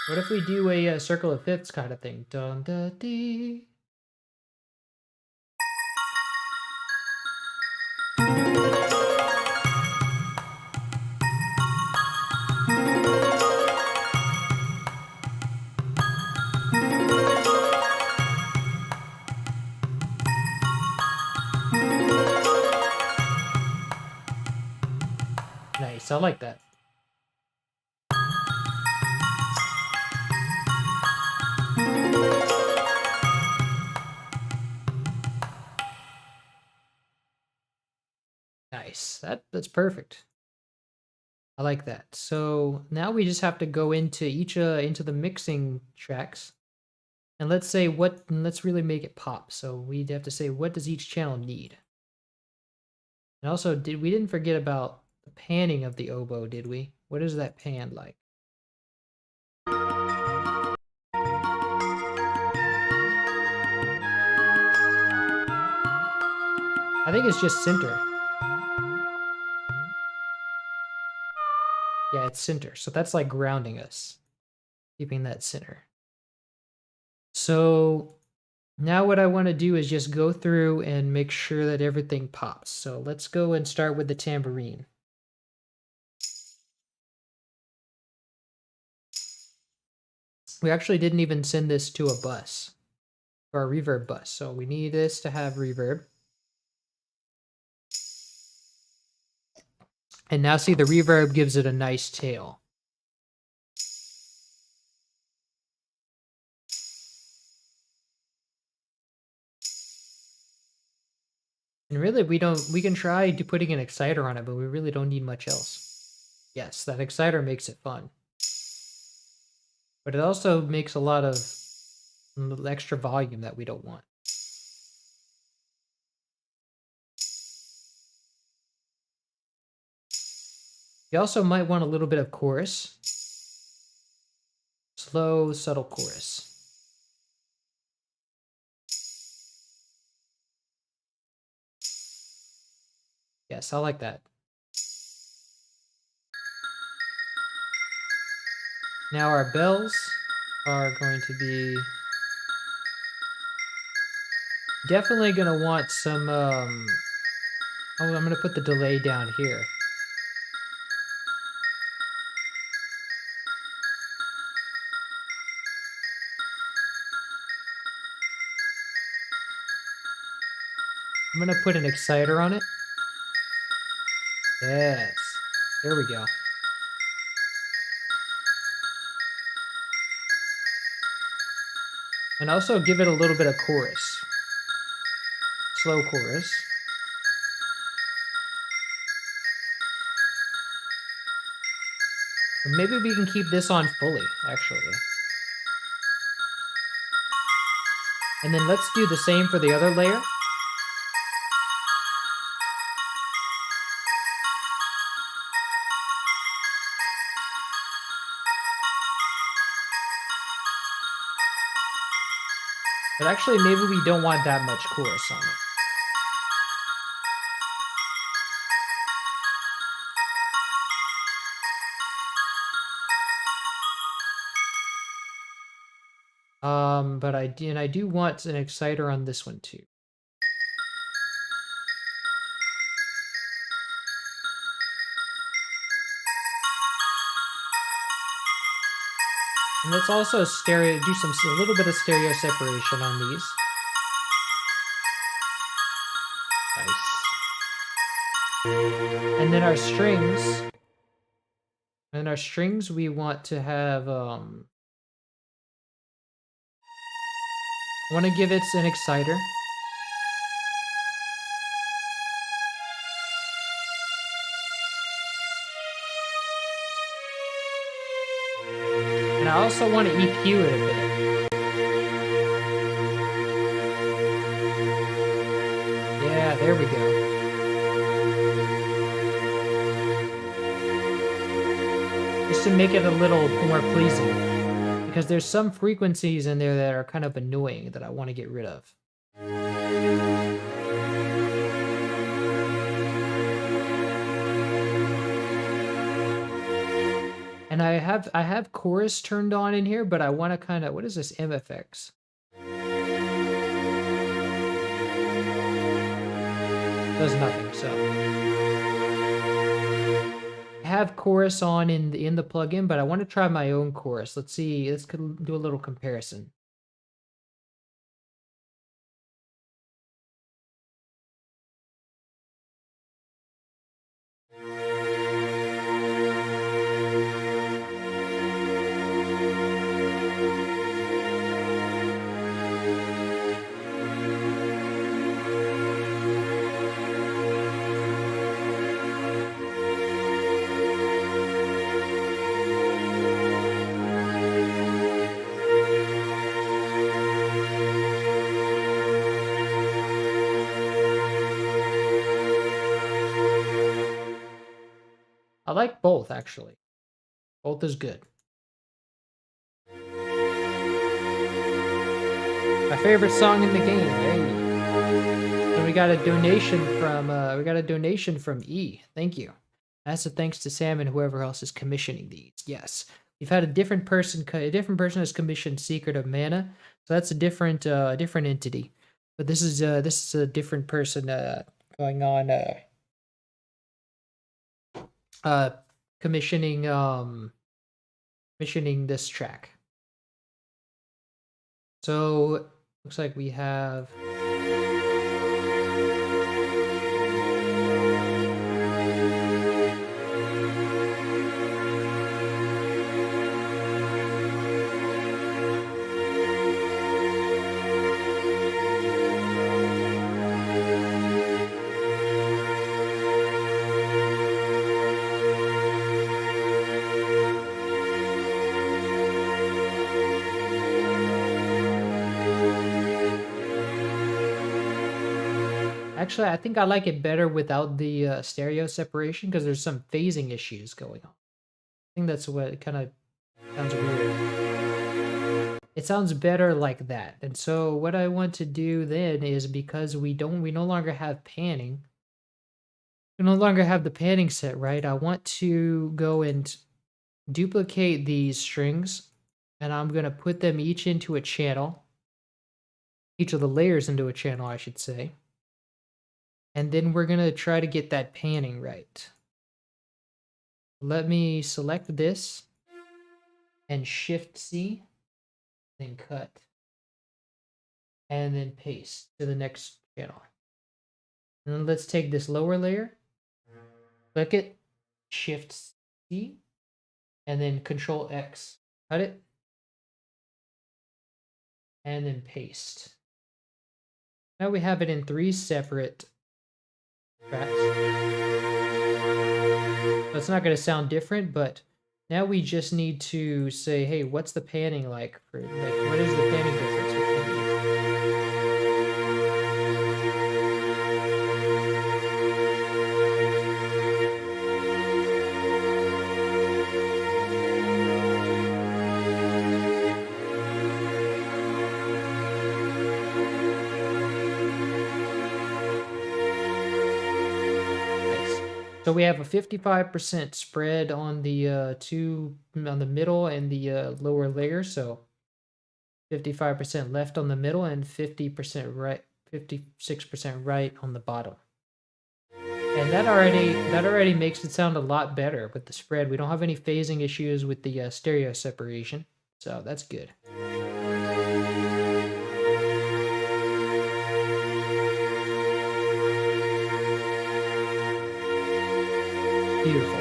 What if we do a circle of fifths kind of thing? Dun da dee. Nice, I like that. Nice. That's perfect. I like that. So now we just have to go into each into the mixing tracks, And let's really make it pop. So we'd have to say, what does each channel need? And also, we didn't forget about the panning of the oboe, did we? What is that pan like? I think it's just center. Yeah, it's center. So that's like grounding us, keeping that center. So now what I want to do is just go through and make sure that everything pops. So let's go and start with the tambourine. We actually didn't even send this to a bus, or a reverb bus. So we need this to have reverb. And now see, the reverb gives it a nice tail. And really, we can try putting an exciter on it, but we really don't need much else. Yes, that exciter makes it fun. But it also makes a lot of extra volume that we don't want. You also might want a little bit of chorus. Slow, subtle chorus. Yes, I like that. Now our bells are going to be definitely going to want some, oh, I'm going to put the delay down here. I'm going to put an exciter on it. Yes, there we go. And also give it a little bit of chorus. Slow chorus. Or maybe we can keep this on fully, actually. And then let's do the same for the other layer. But actually, maybe we don't want that much chorus on it. But I do want an exciter on this one too. And let's also do a little bit of stereo separation on these. Nice. And then our strings, we want to have, I want to give it an exciter. And I also want to EQ it a bit. Yeah, there we go. Just to make it a little more pleasing. Because there's some frequencies in there that are kind of annoying that I want to get rid of. And I have chorus turned on in here, but I want to kind of, what is this MFX? Does nothing, so. I have chorus on in the plugin, but I want to try my own chorus. Let's see, let's do a little comparison. I like both, actually. Both is good. My favorite song in the game, hey. And we got a donation from E. Thank you. That's a thanks to Sam and whoever else is commissioning these. Yes. We've had a different person has commissioned Secret of Mana. So that's a different entity. But this is a different person going on uh commissioning commissioning this track. So looks like we have Actually, I think I like it better without the stereo separation because there's some phasing issues going on. I think that's what it kind of sounds weird. It sounds better like that. And so what I want to do then is because we no longer have panning. We no longer have the panning set, right? I want to go and duplicate these strings and I'm going to put them each into a channel. Each of the layers into a channel, I should say. And then we're going to try to get that panning right. Let me select this and Shift C, then cut, and then paste to the next channel. And then let's take this lower layer, click it, Shift C, and then Control X, cut it, and then paste. Now we have it in 3 separate tracks. So it's not going to sound different, but now we just need to say, hey, what's the panning like? What is the panning difference between these? So we have a 55% spread on the on the middle and the lower layer. So 55% left on the middle and 50% right, 56% right on the bottom. And that already makes it sound a lot better with the spread. We don't have any phasing issues with the stereo separation, so that's good. Beautiful.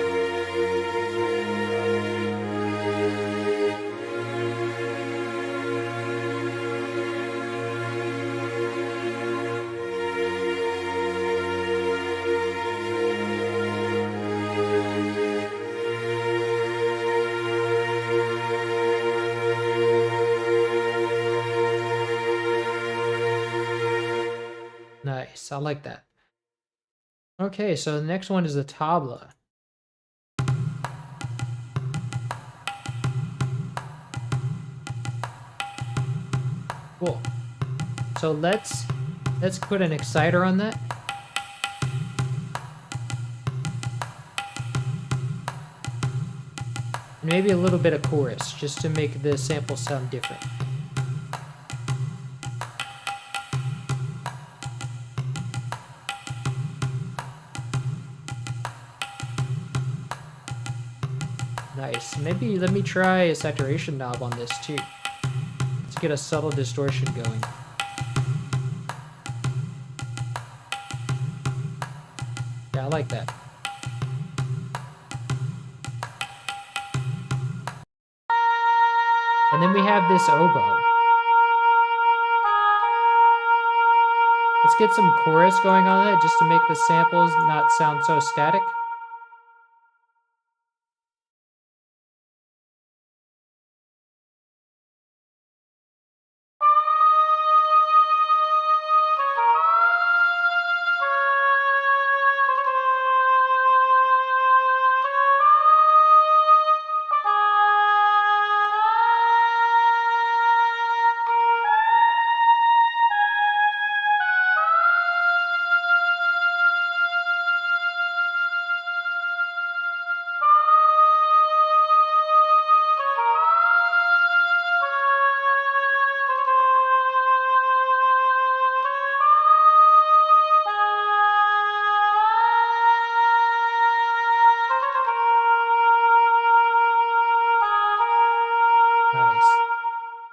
Nice, I like that. Okay, so the next one is the tabla. Cool. So let's put an exciter on that. And maybe a little bit of chorus just to make the sample sound different. Nice. Maybe let me try a saturation knob on this too. Let's get a subtle distortion going. Yeah, I like that. And then we have this oboe. Let's get some chorus going on it just to make the samples not sound so static.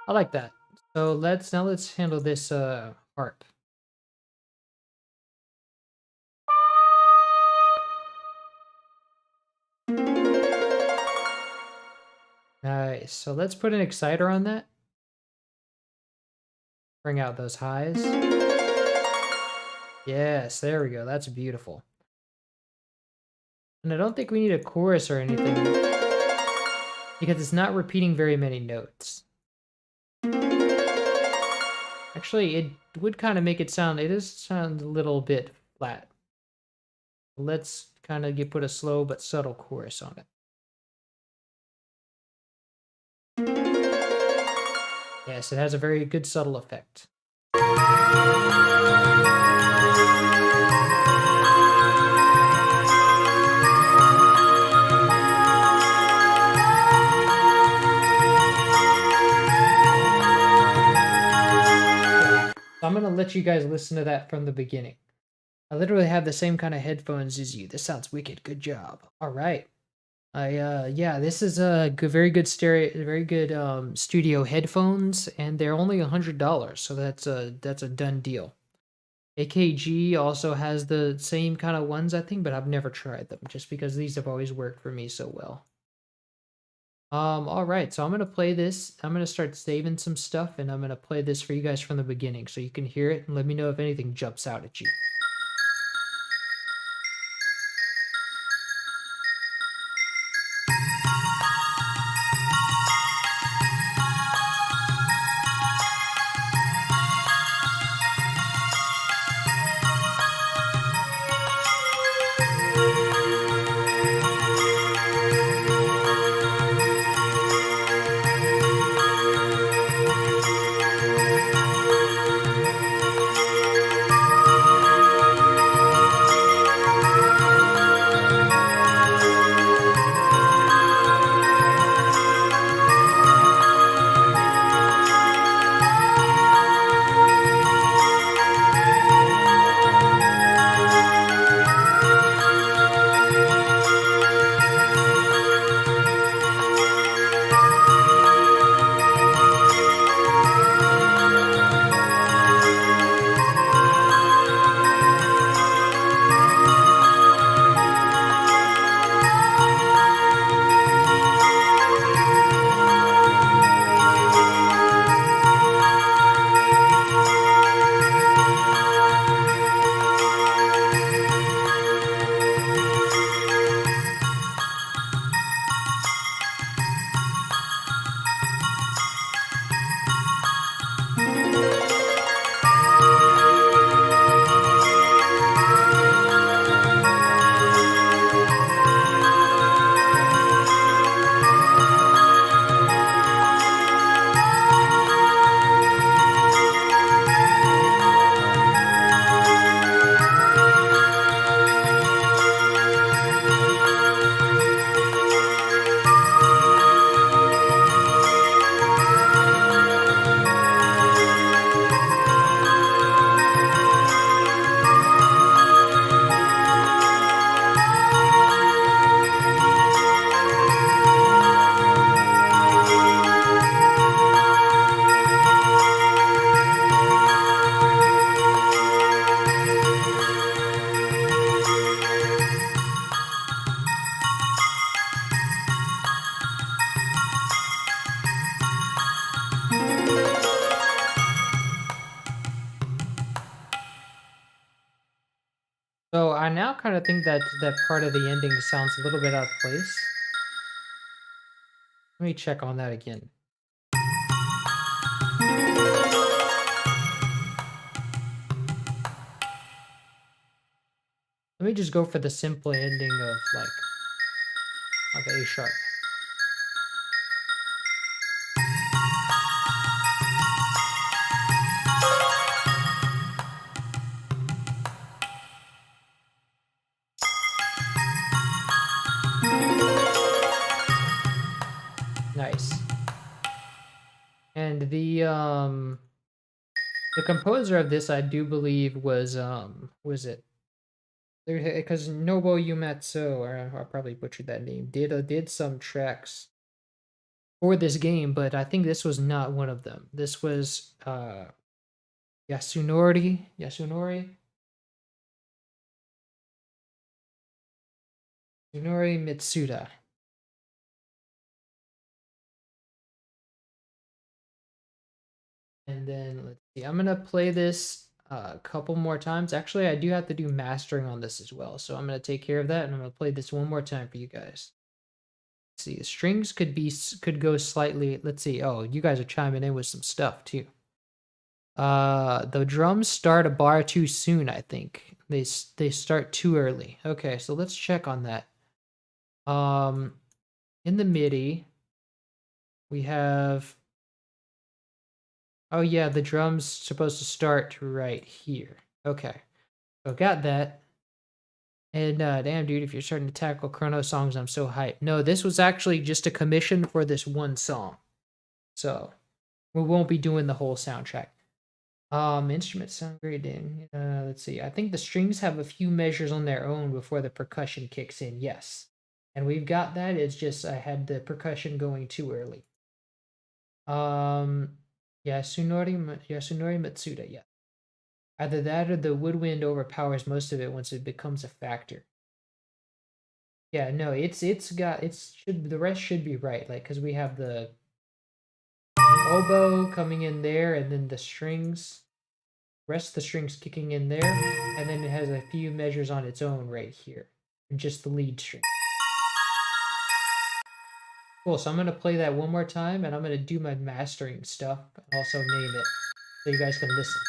I like that. So let's handle this harp. Nice. So let's put an exciter on that. Bring out those highs. Yes, there we go. That's beautiful. And I don't think we need a chorus or anything because it's not repeating very many notes. Actually, it would kind of make it sound, it does sound a little bit flat. Let's kind of put a slow but subtle chorus on it. Yes, it has a very good subtle effect. I'm going to let you guys listen to that from the beginning. I literally have the same kind of headphones as you. This sounds wicked. Good job. All right. Yeah, this is a good, very good studio headphones, and they're only $100, so that's a done deal. AKG also has the same kind of ones, I think, but I've never tried them just because these have always worked for me so well. All right, so I'm gonna play this. I'm gonna start saving some stuff, and I'm gonna play this for you guys from the beginning so you can hear it and let me know if anything jumps out at you. So I now kind of think that that part of the ending sounds a little bit out of place. Let me check on that again. Let me just go for the simple ending of A sharp. Nice. And the composer of this, I do believe, was it? Because Nobuo Uematsu, or I probably butchered that name, did some tracks for this game, but I think this was not one of them. This was Yasunori Mitsuda. And then let's see, I'm gonna play this a couple more times. Actually, I do have to do mastering on this as well, so I'm gonna take care of that, and I'm gonna play this one more time for you guys. Let's see, the strings could go slightly. Let's see. Oh, you guys are chiming in with some stuff too. The drums start a bar too soon, I think. They start too early. Okay, so let's check on that. In the MIDI, we have, oh yeah, the drum's supposed to start right here. Okay, so got that. And damn, dude, if you're starting to tackle Chrono songs, I'm so hyped. No, this was actually just a commission for this one song. So we won't be doing the whole soundtrack. Instruments sound great, Dan. Let's see. I think the strings have a few measures on their own before the percussion kicks in. Yes. And we've got that. It's just I had the percussion going too early. Yasunori Matsuda, yeah. Either that or the woodwind overpowers most of it once it becomes a factor. Yeah, no, the rest should be right, like, because we have the oboe coming in there, and then the strings, rest of the strings kicking in there, and then it has a few measures on its own right here, and just the lead string. Cool, so I'm gonna play that one more time, and I'm gonna do my mastering stuff, and also name it, so you guys can listen.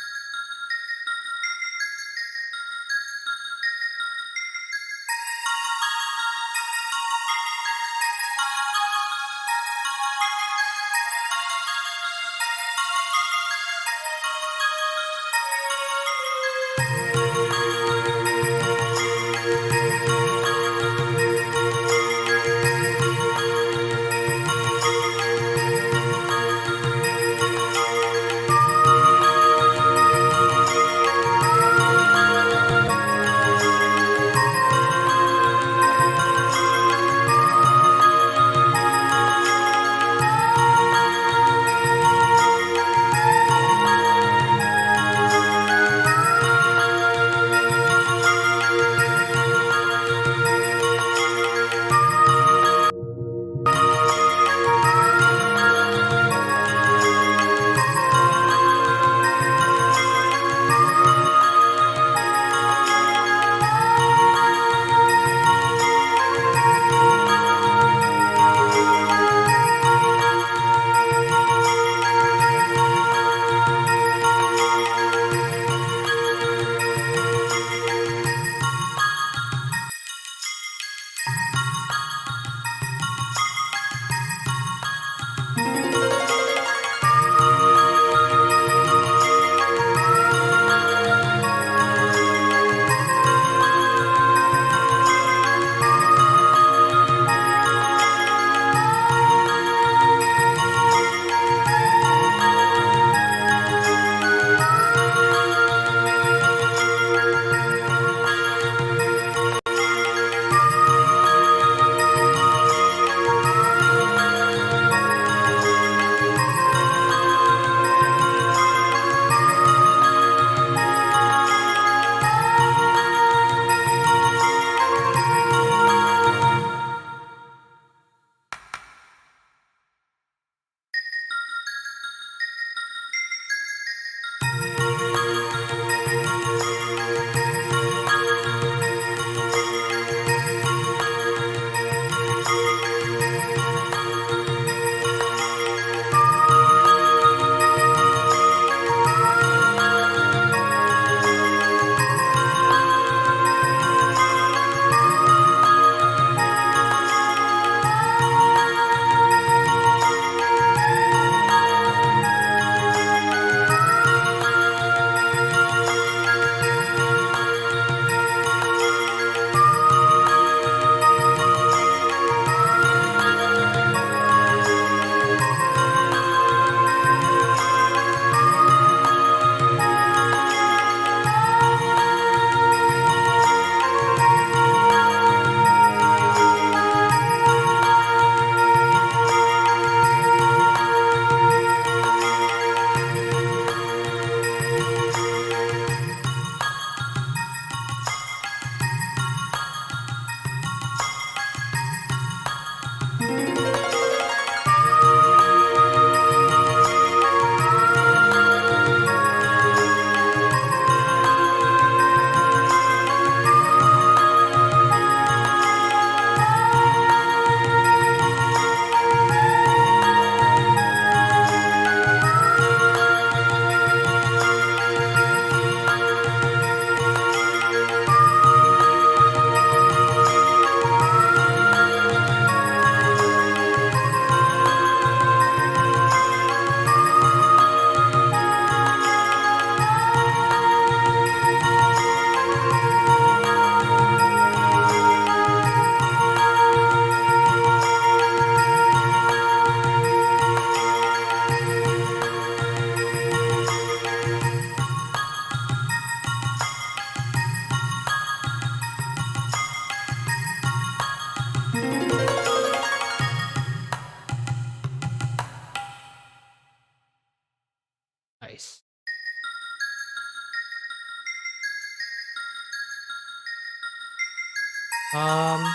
I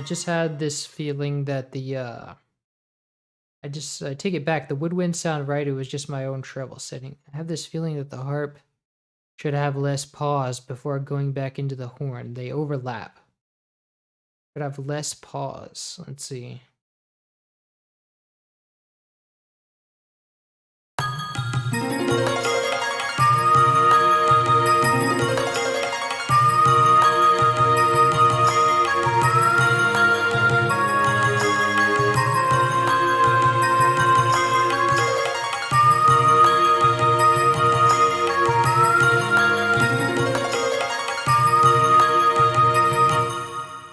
just had this feeling that I take it back. The woodwind sound right. It was just my own treble setting. I have this feeling that the harp should have less pause before going back into the horn. They overlap. Should have less pause. Let's see.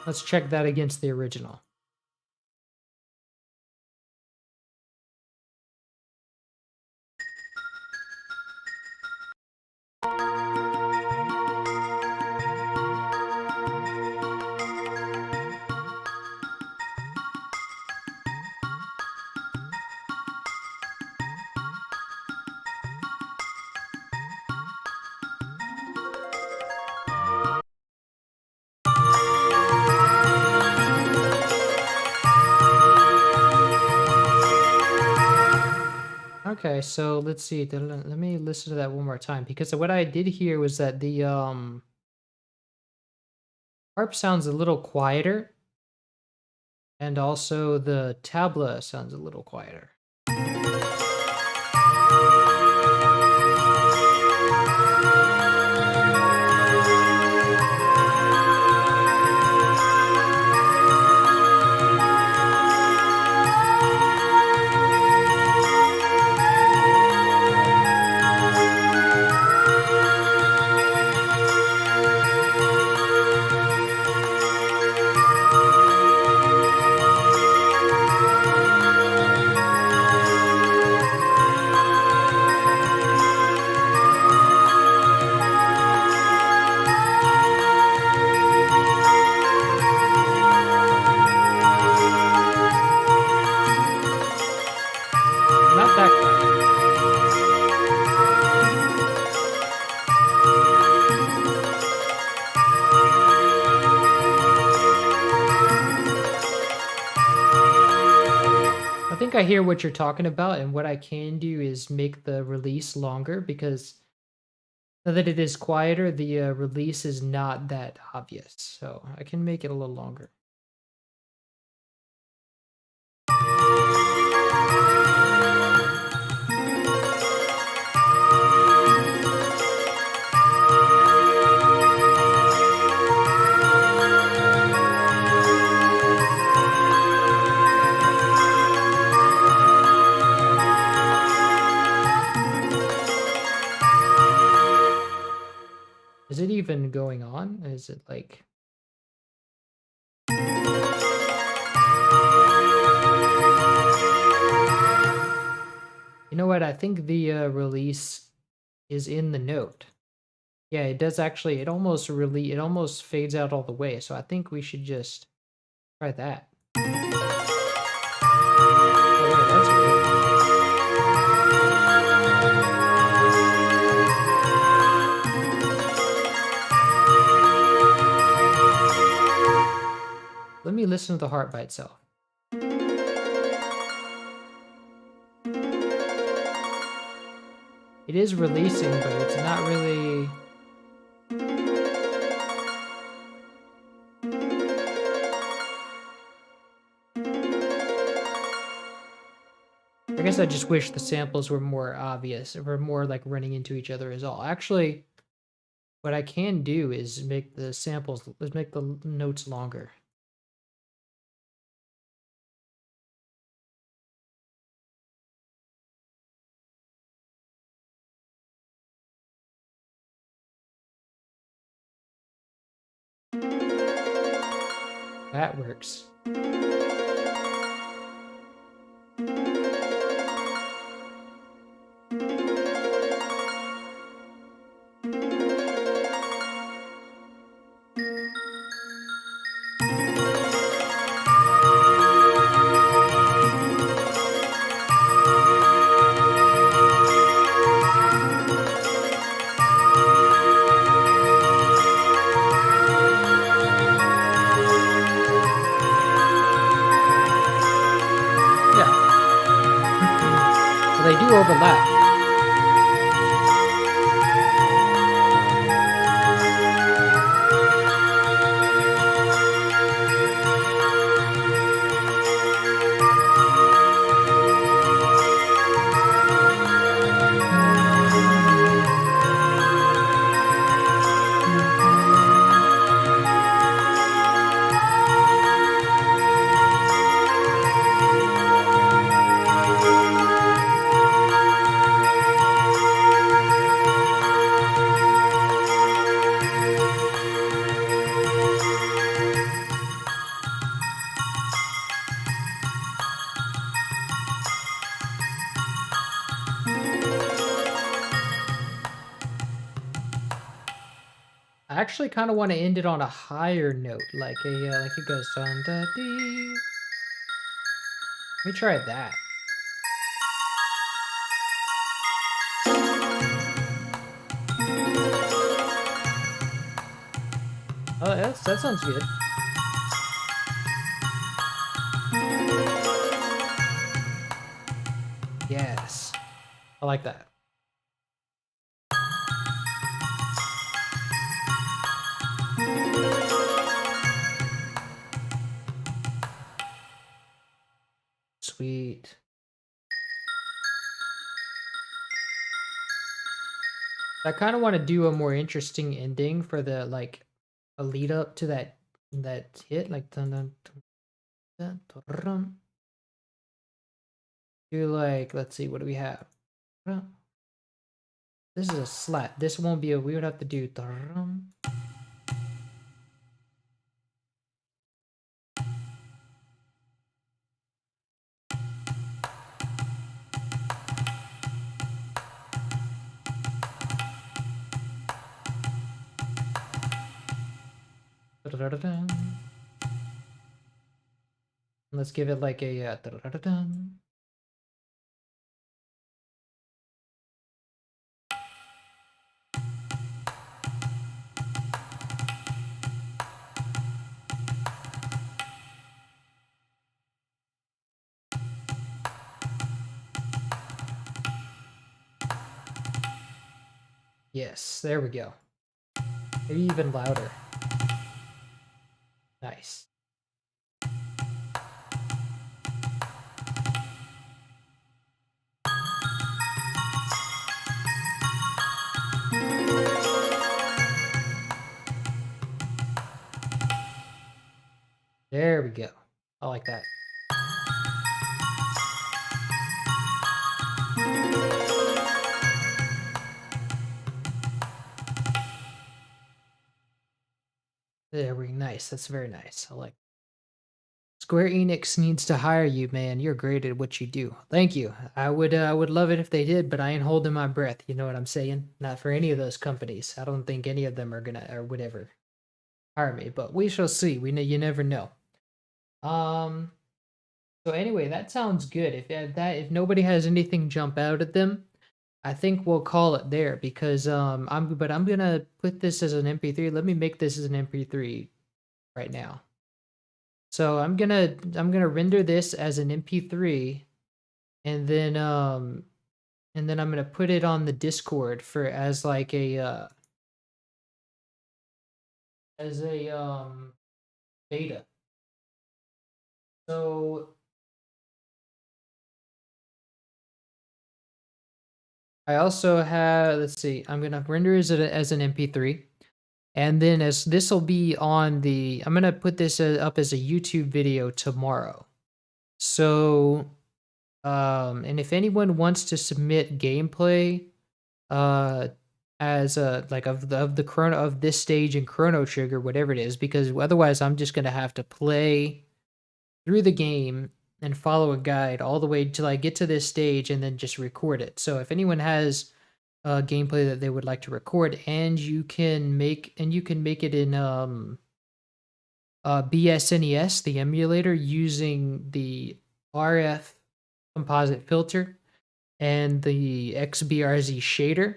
Let's check that against the original. Okay, so let's see. Let me listen to that one more time because what I did hear was that the harp sounds a little quieter, and also the tabla sounds a little quieter. Not that quiet. I think I hear what you're talking about, and what I can do is make the release longer because now that it is quieter, the release is not that obvious. So I can make it a little longer. Is it even going on? Is it like... You know what? I think the release is in the note. Yeah, it does actually. It almost fades out all the way. So I think we should just try that. Oh, yeah, that's weird. Let me listen to the harp by itself. It is releasing, but it's not really... I guess I just wish the samples were more obvious, or were more like running into each other is all. Actually, what I can do is make the samples, let's make the notes longer. That works. do overlap. I actually kind of want to end it on a higher note, like it goes dun da dee. Let me try that. Oh, that sounds good. Yes, I like that. Sweet. I kind of want to do a more interesting ending for the like a lead up to that hit, like dun dun dun dun dun. Do like, let's see, what do we have? This is a slap. This won't be a. We would have to do dun. Dun. Let's give it like a dun. Yes, there we go. Maybe even louder. Nice. There we go. I like that. There we go. Nice. That's very nice. I like. Square Enix needs to hire you, man. You're great at what you do. Thank you. I would love it if they did, but I ain't holding my breath. You know what I'm saying? Not for any of those companies. I don't think any of them are gonna or would ever hire me, but we shall see. You never know. Um. So anyway, that sounds good. If nobody has anything jump out at them, I think we'll call it there because I'm gonna put this as an MP3. Let me make this as an MP3 right now. So I'm gonna render this as an MP3 and then I'm gonna put it on the Discord for as like a as a beta. So I also have, let's see, I'm gonna render as an MP3. And then as this will be on the, I'm gonna put this up as a YouTube video tomorrow. So, and if anyone wants to submit gameplay, as a like of the chrono of this stage in Chrono Trigger, whatever it is, because otherwise I'm just gonna have to play through the game and follow a guide all the way till I get to this stage and then just record it. So if anyone has gameplay that they would like to record, and you can make it in BSNES, the emulator, using the RF composite filter and the XBRZ shader.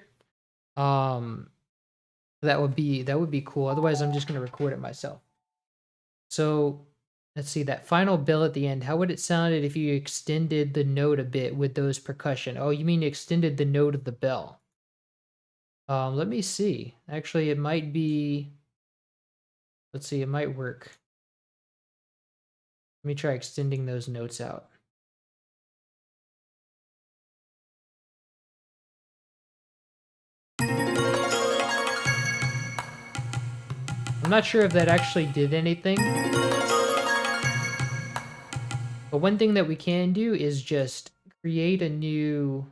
That would be cool. Otherwise, I'm just gonna record it myself. So let's see, that final bell at the end, how would it sounded if you extended the note a bit with those percussion? Oh, you mean extended the note of the bell? Let me see. Actually, it might be, let's see, it might work. Let me try extending those notes out. I'm not sure if that actually did anything. But one thing that we can do is just create a new,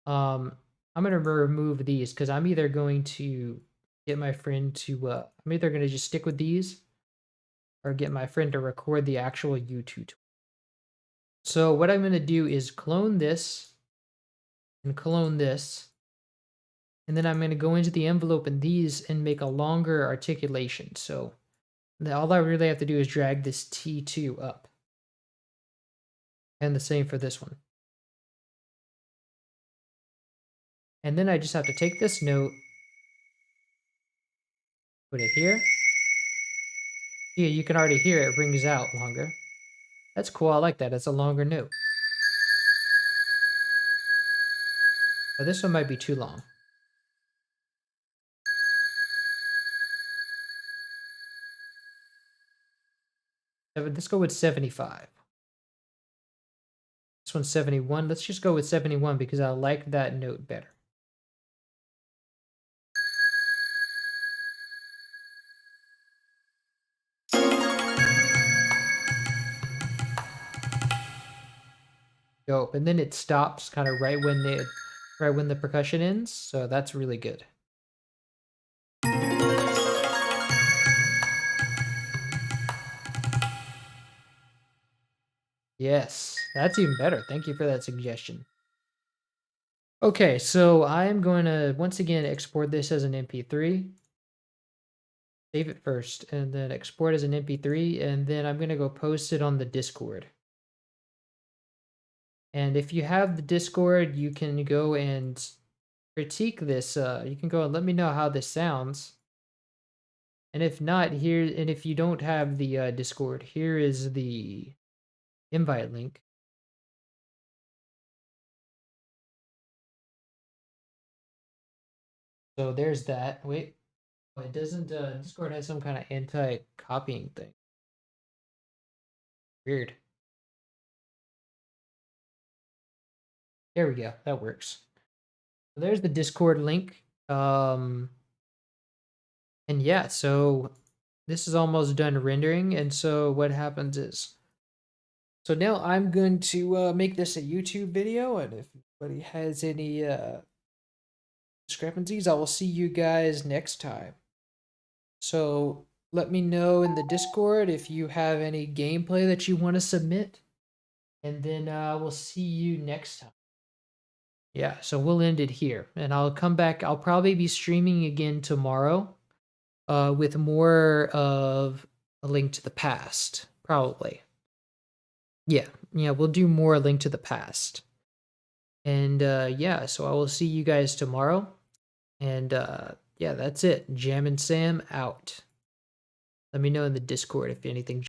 I'm going to remove these because I'm either going to get my friend to, I'm either going to just stick with these or get my friend to record the actual YouTube. So what I'm going to do is clone this and clone this. And then I'm going to go into the envelope in these and make a longer articulation. So all I really have to do is drag this T2 up. And the same for this one. And then I just have to take this note, put it here. Yeah, you can already hear it rings out longer. That's cool, I like that, it's a longer note. Oh, this one might be too long. Let's go with 75. This one's 71. Let's just go with 71 because I like that note better. Dope. And then it stops kind of right when the percussion ends, so that's really good. Yes, that's even better. Thank you for that suggestion. Okay, so I'm going to once again export this as an MP3. Save it first and then export as an MP3, and then I'm going to go post it on the Discord. And if you have the Discord, you can go and critique this. You can go and let me know how this sounds. And if not, and if you don't have the Discord, here is the invite link. So there's that. Wait, it doesn't, Discord has some kind of anti-copying thing. Weird. There we go. That works. So there's the Discord link. And yeah, so this is almost done rendering. And so what happens is, so now I'm going to make this a YouTube video. And if anybody has any discrepancies, I will see you guys next time. So let me know in the Discord if you have any gameplay that you want to submit. And then we'll see you next time. Yeah, so we'll end it here. And I'll come back. I'll probably be streaming again tomorrow with more of A Link to the Past. Probably. Yeah, we'll do more A Link to the Past. And yeah, so I will see you guys tomorrow. And yeah, that's it. Jam and Sam out. Let me know in the Discord if anything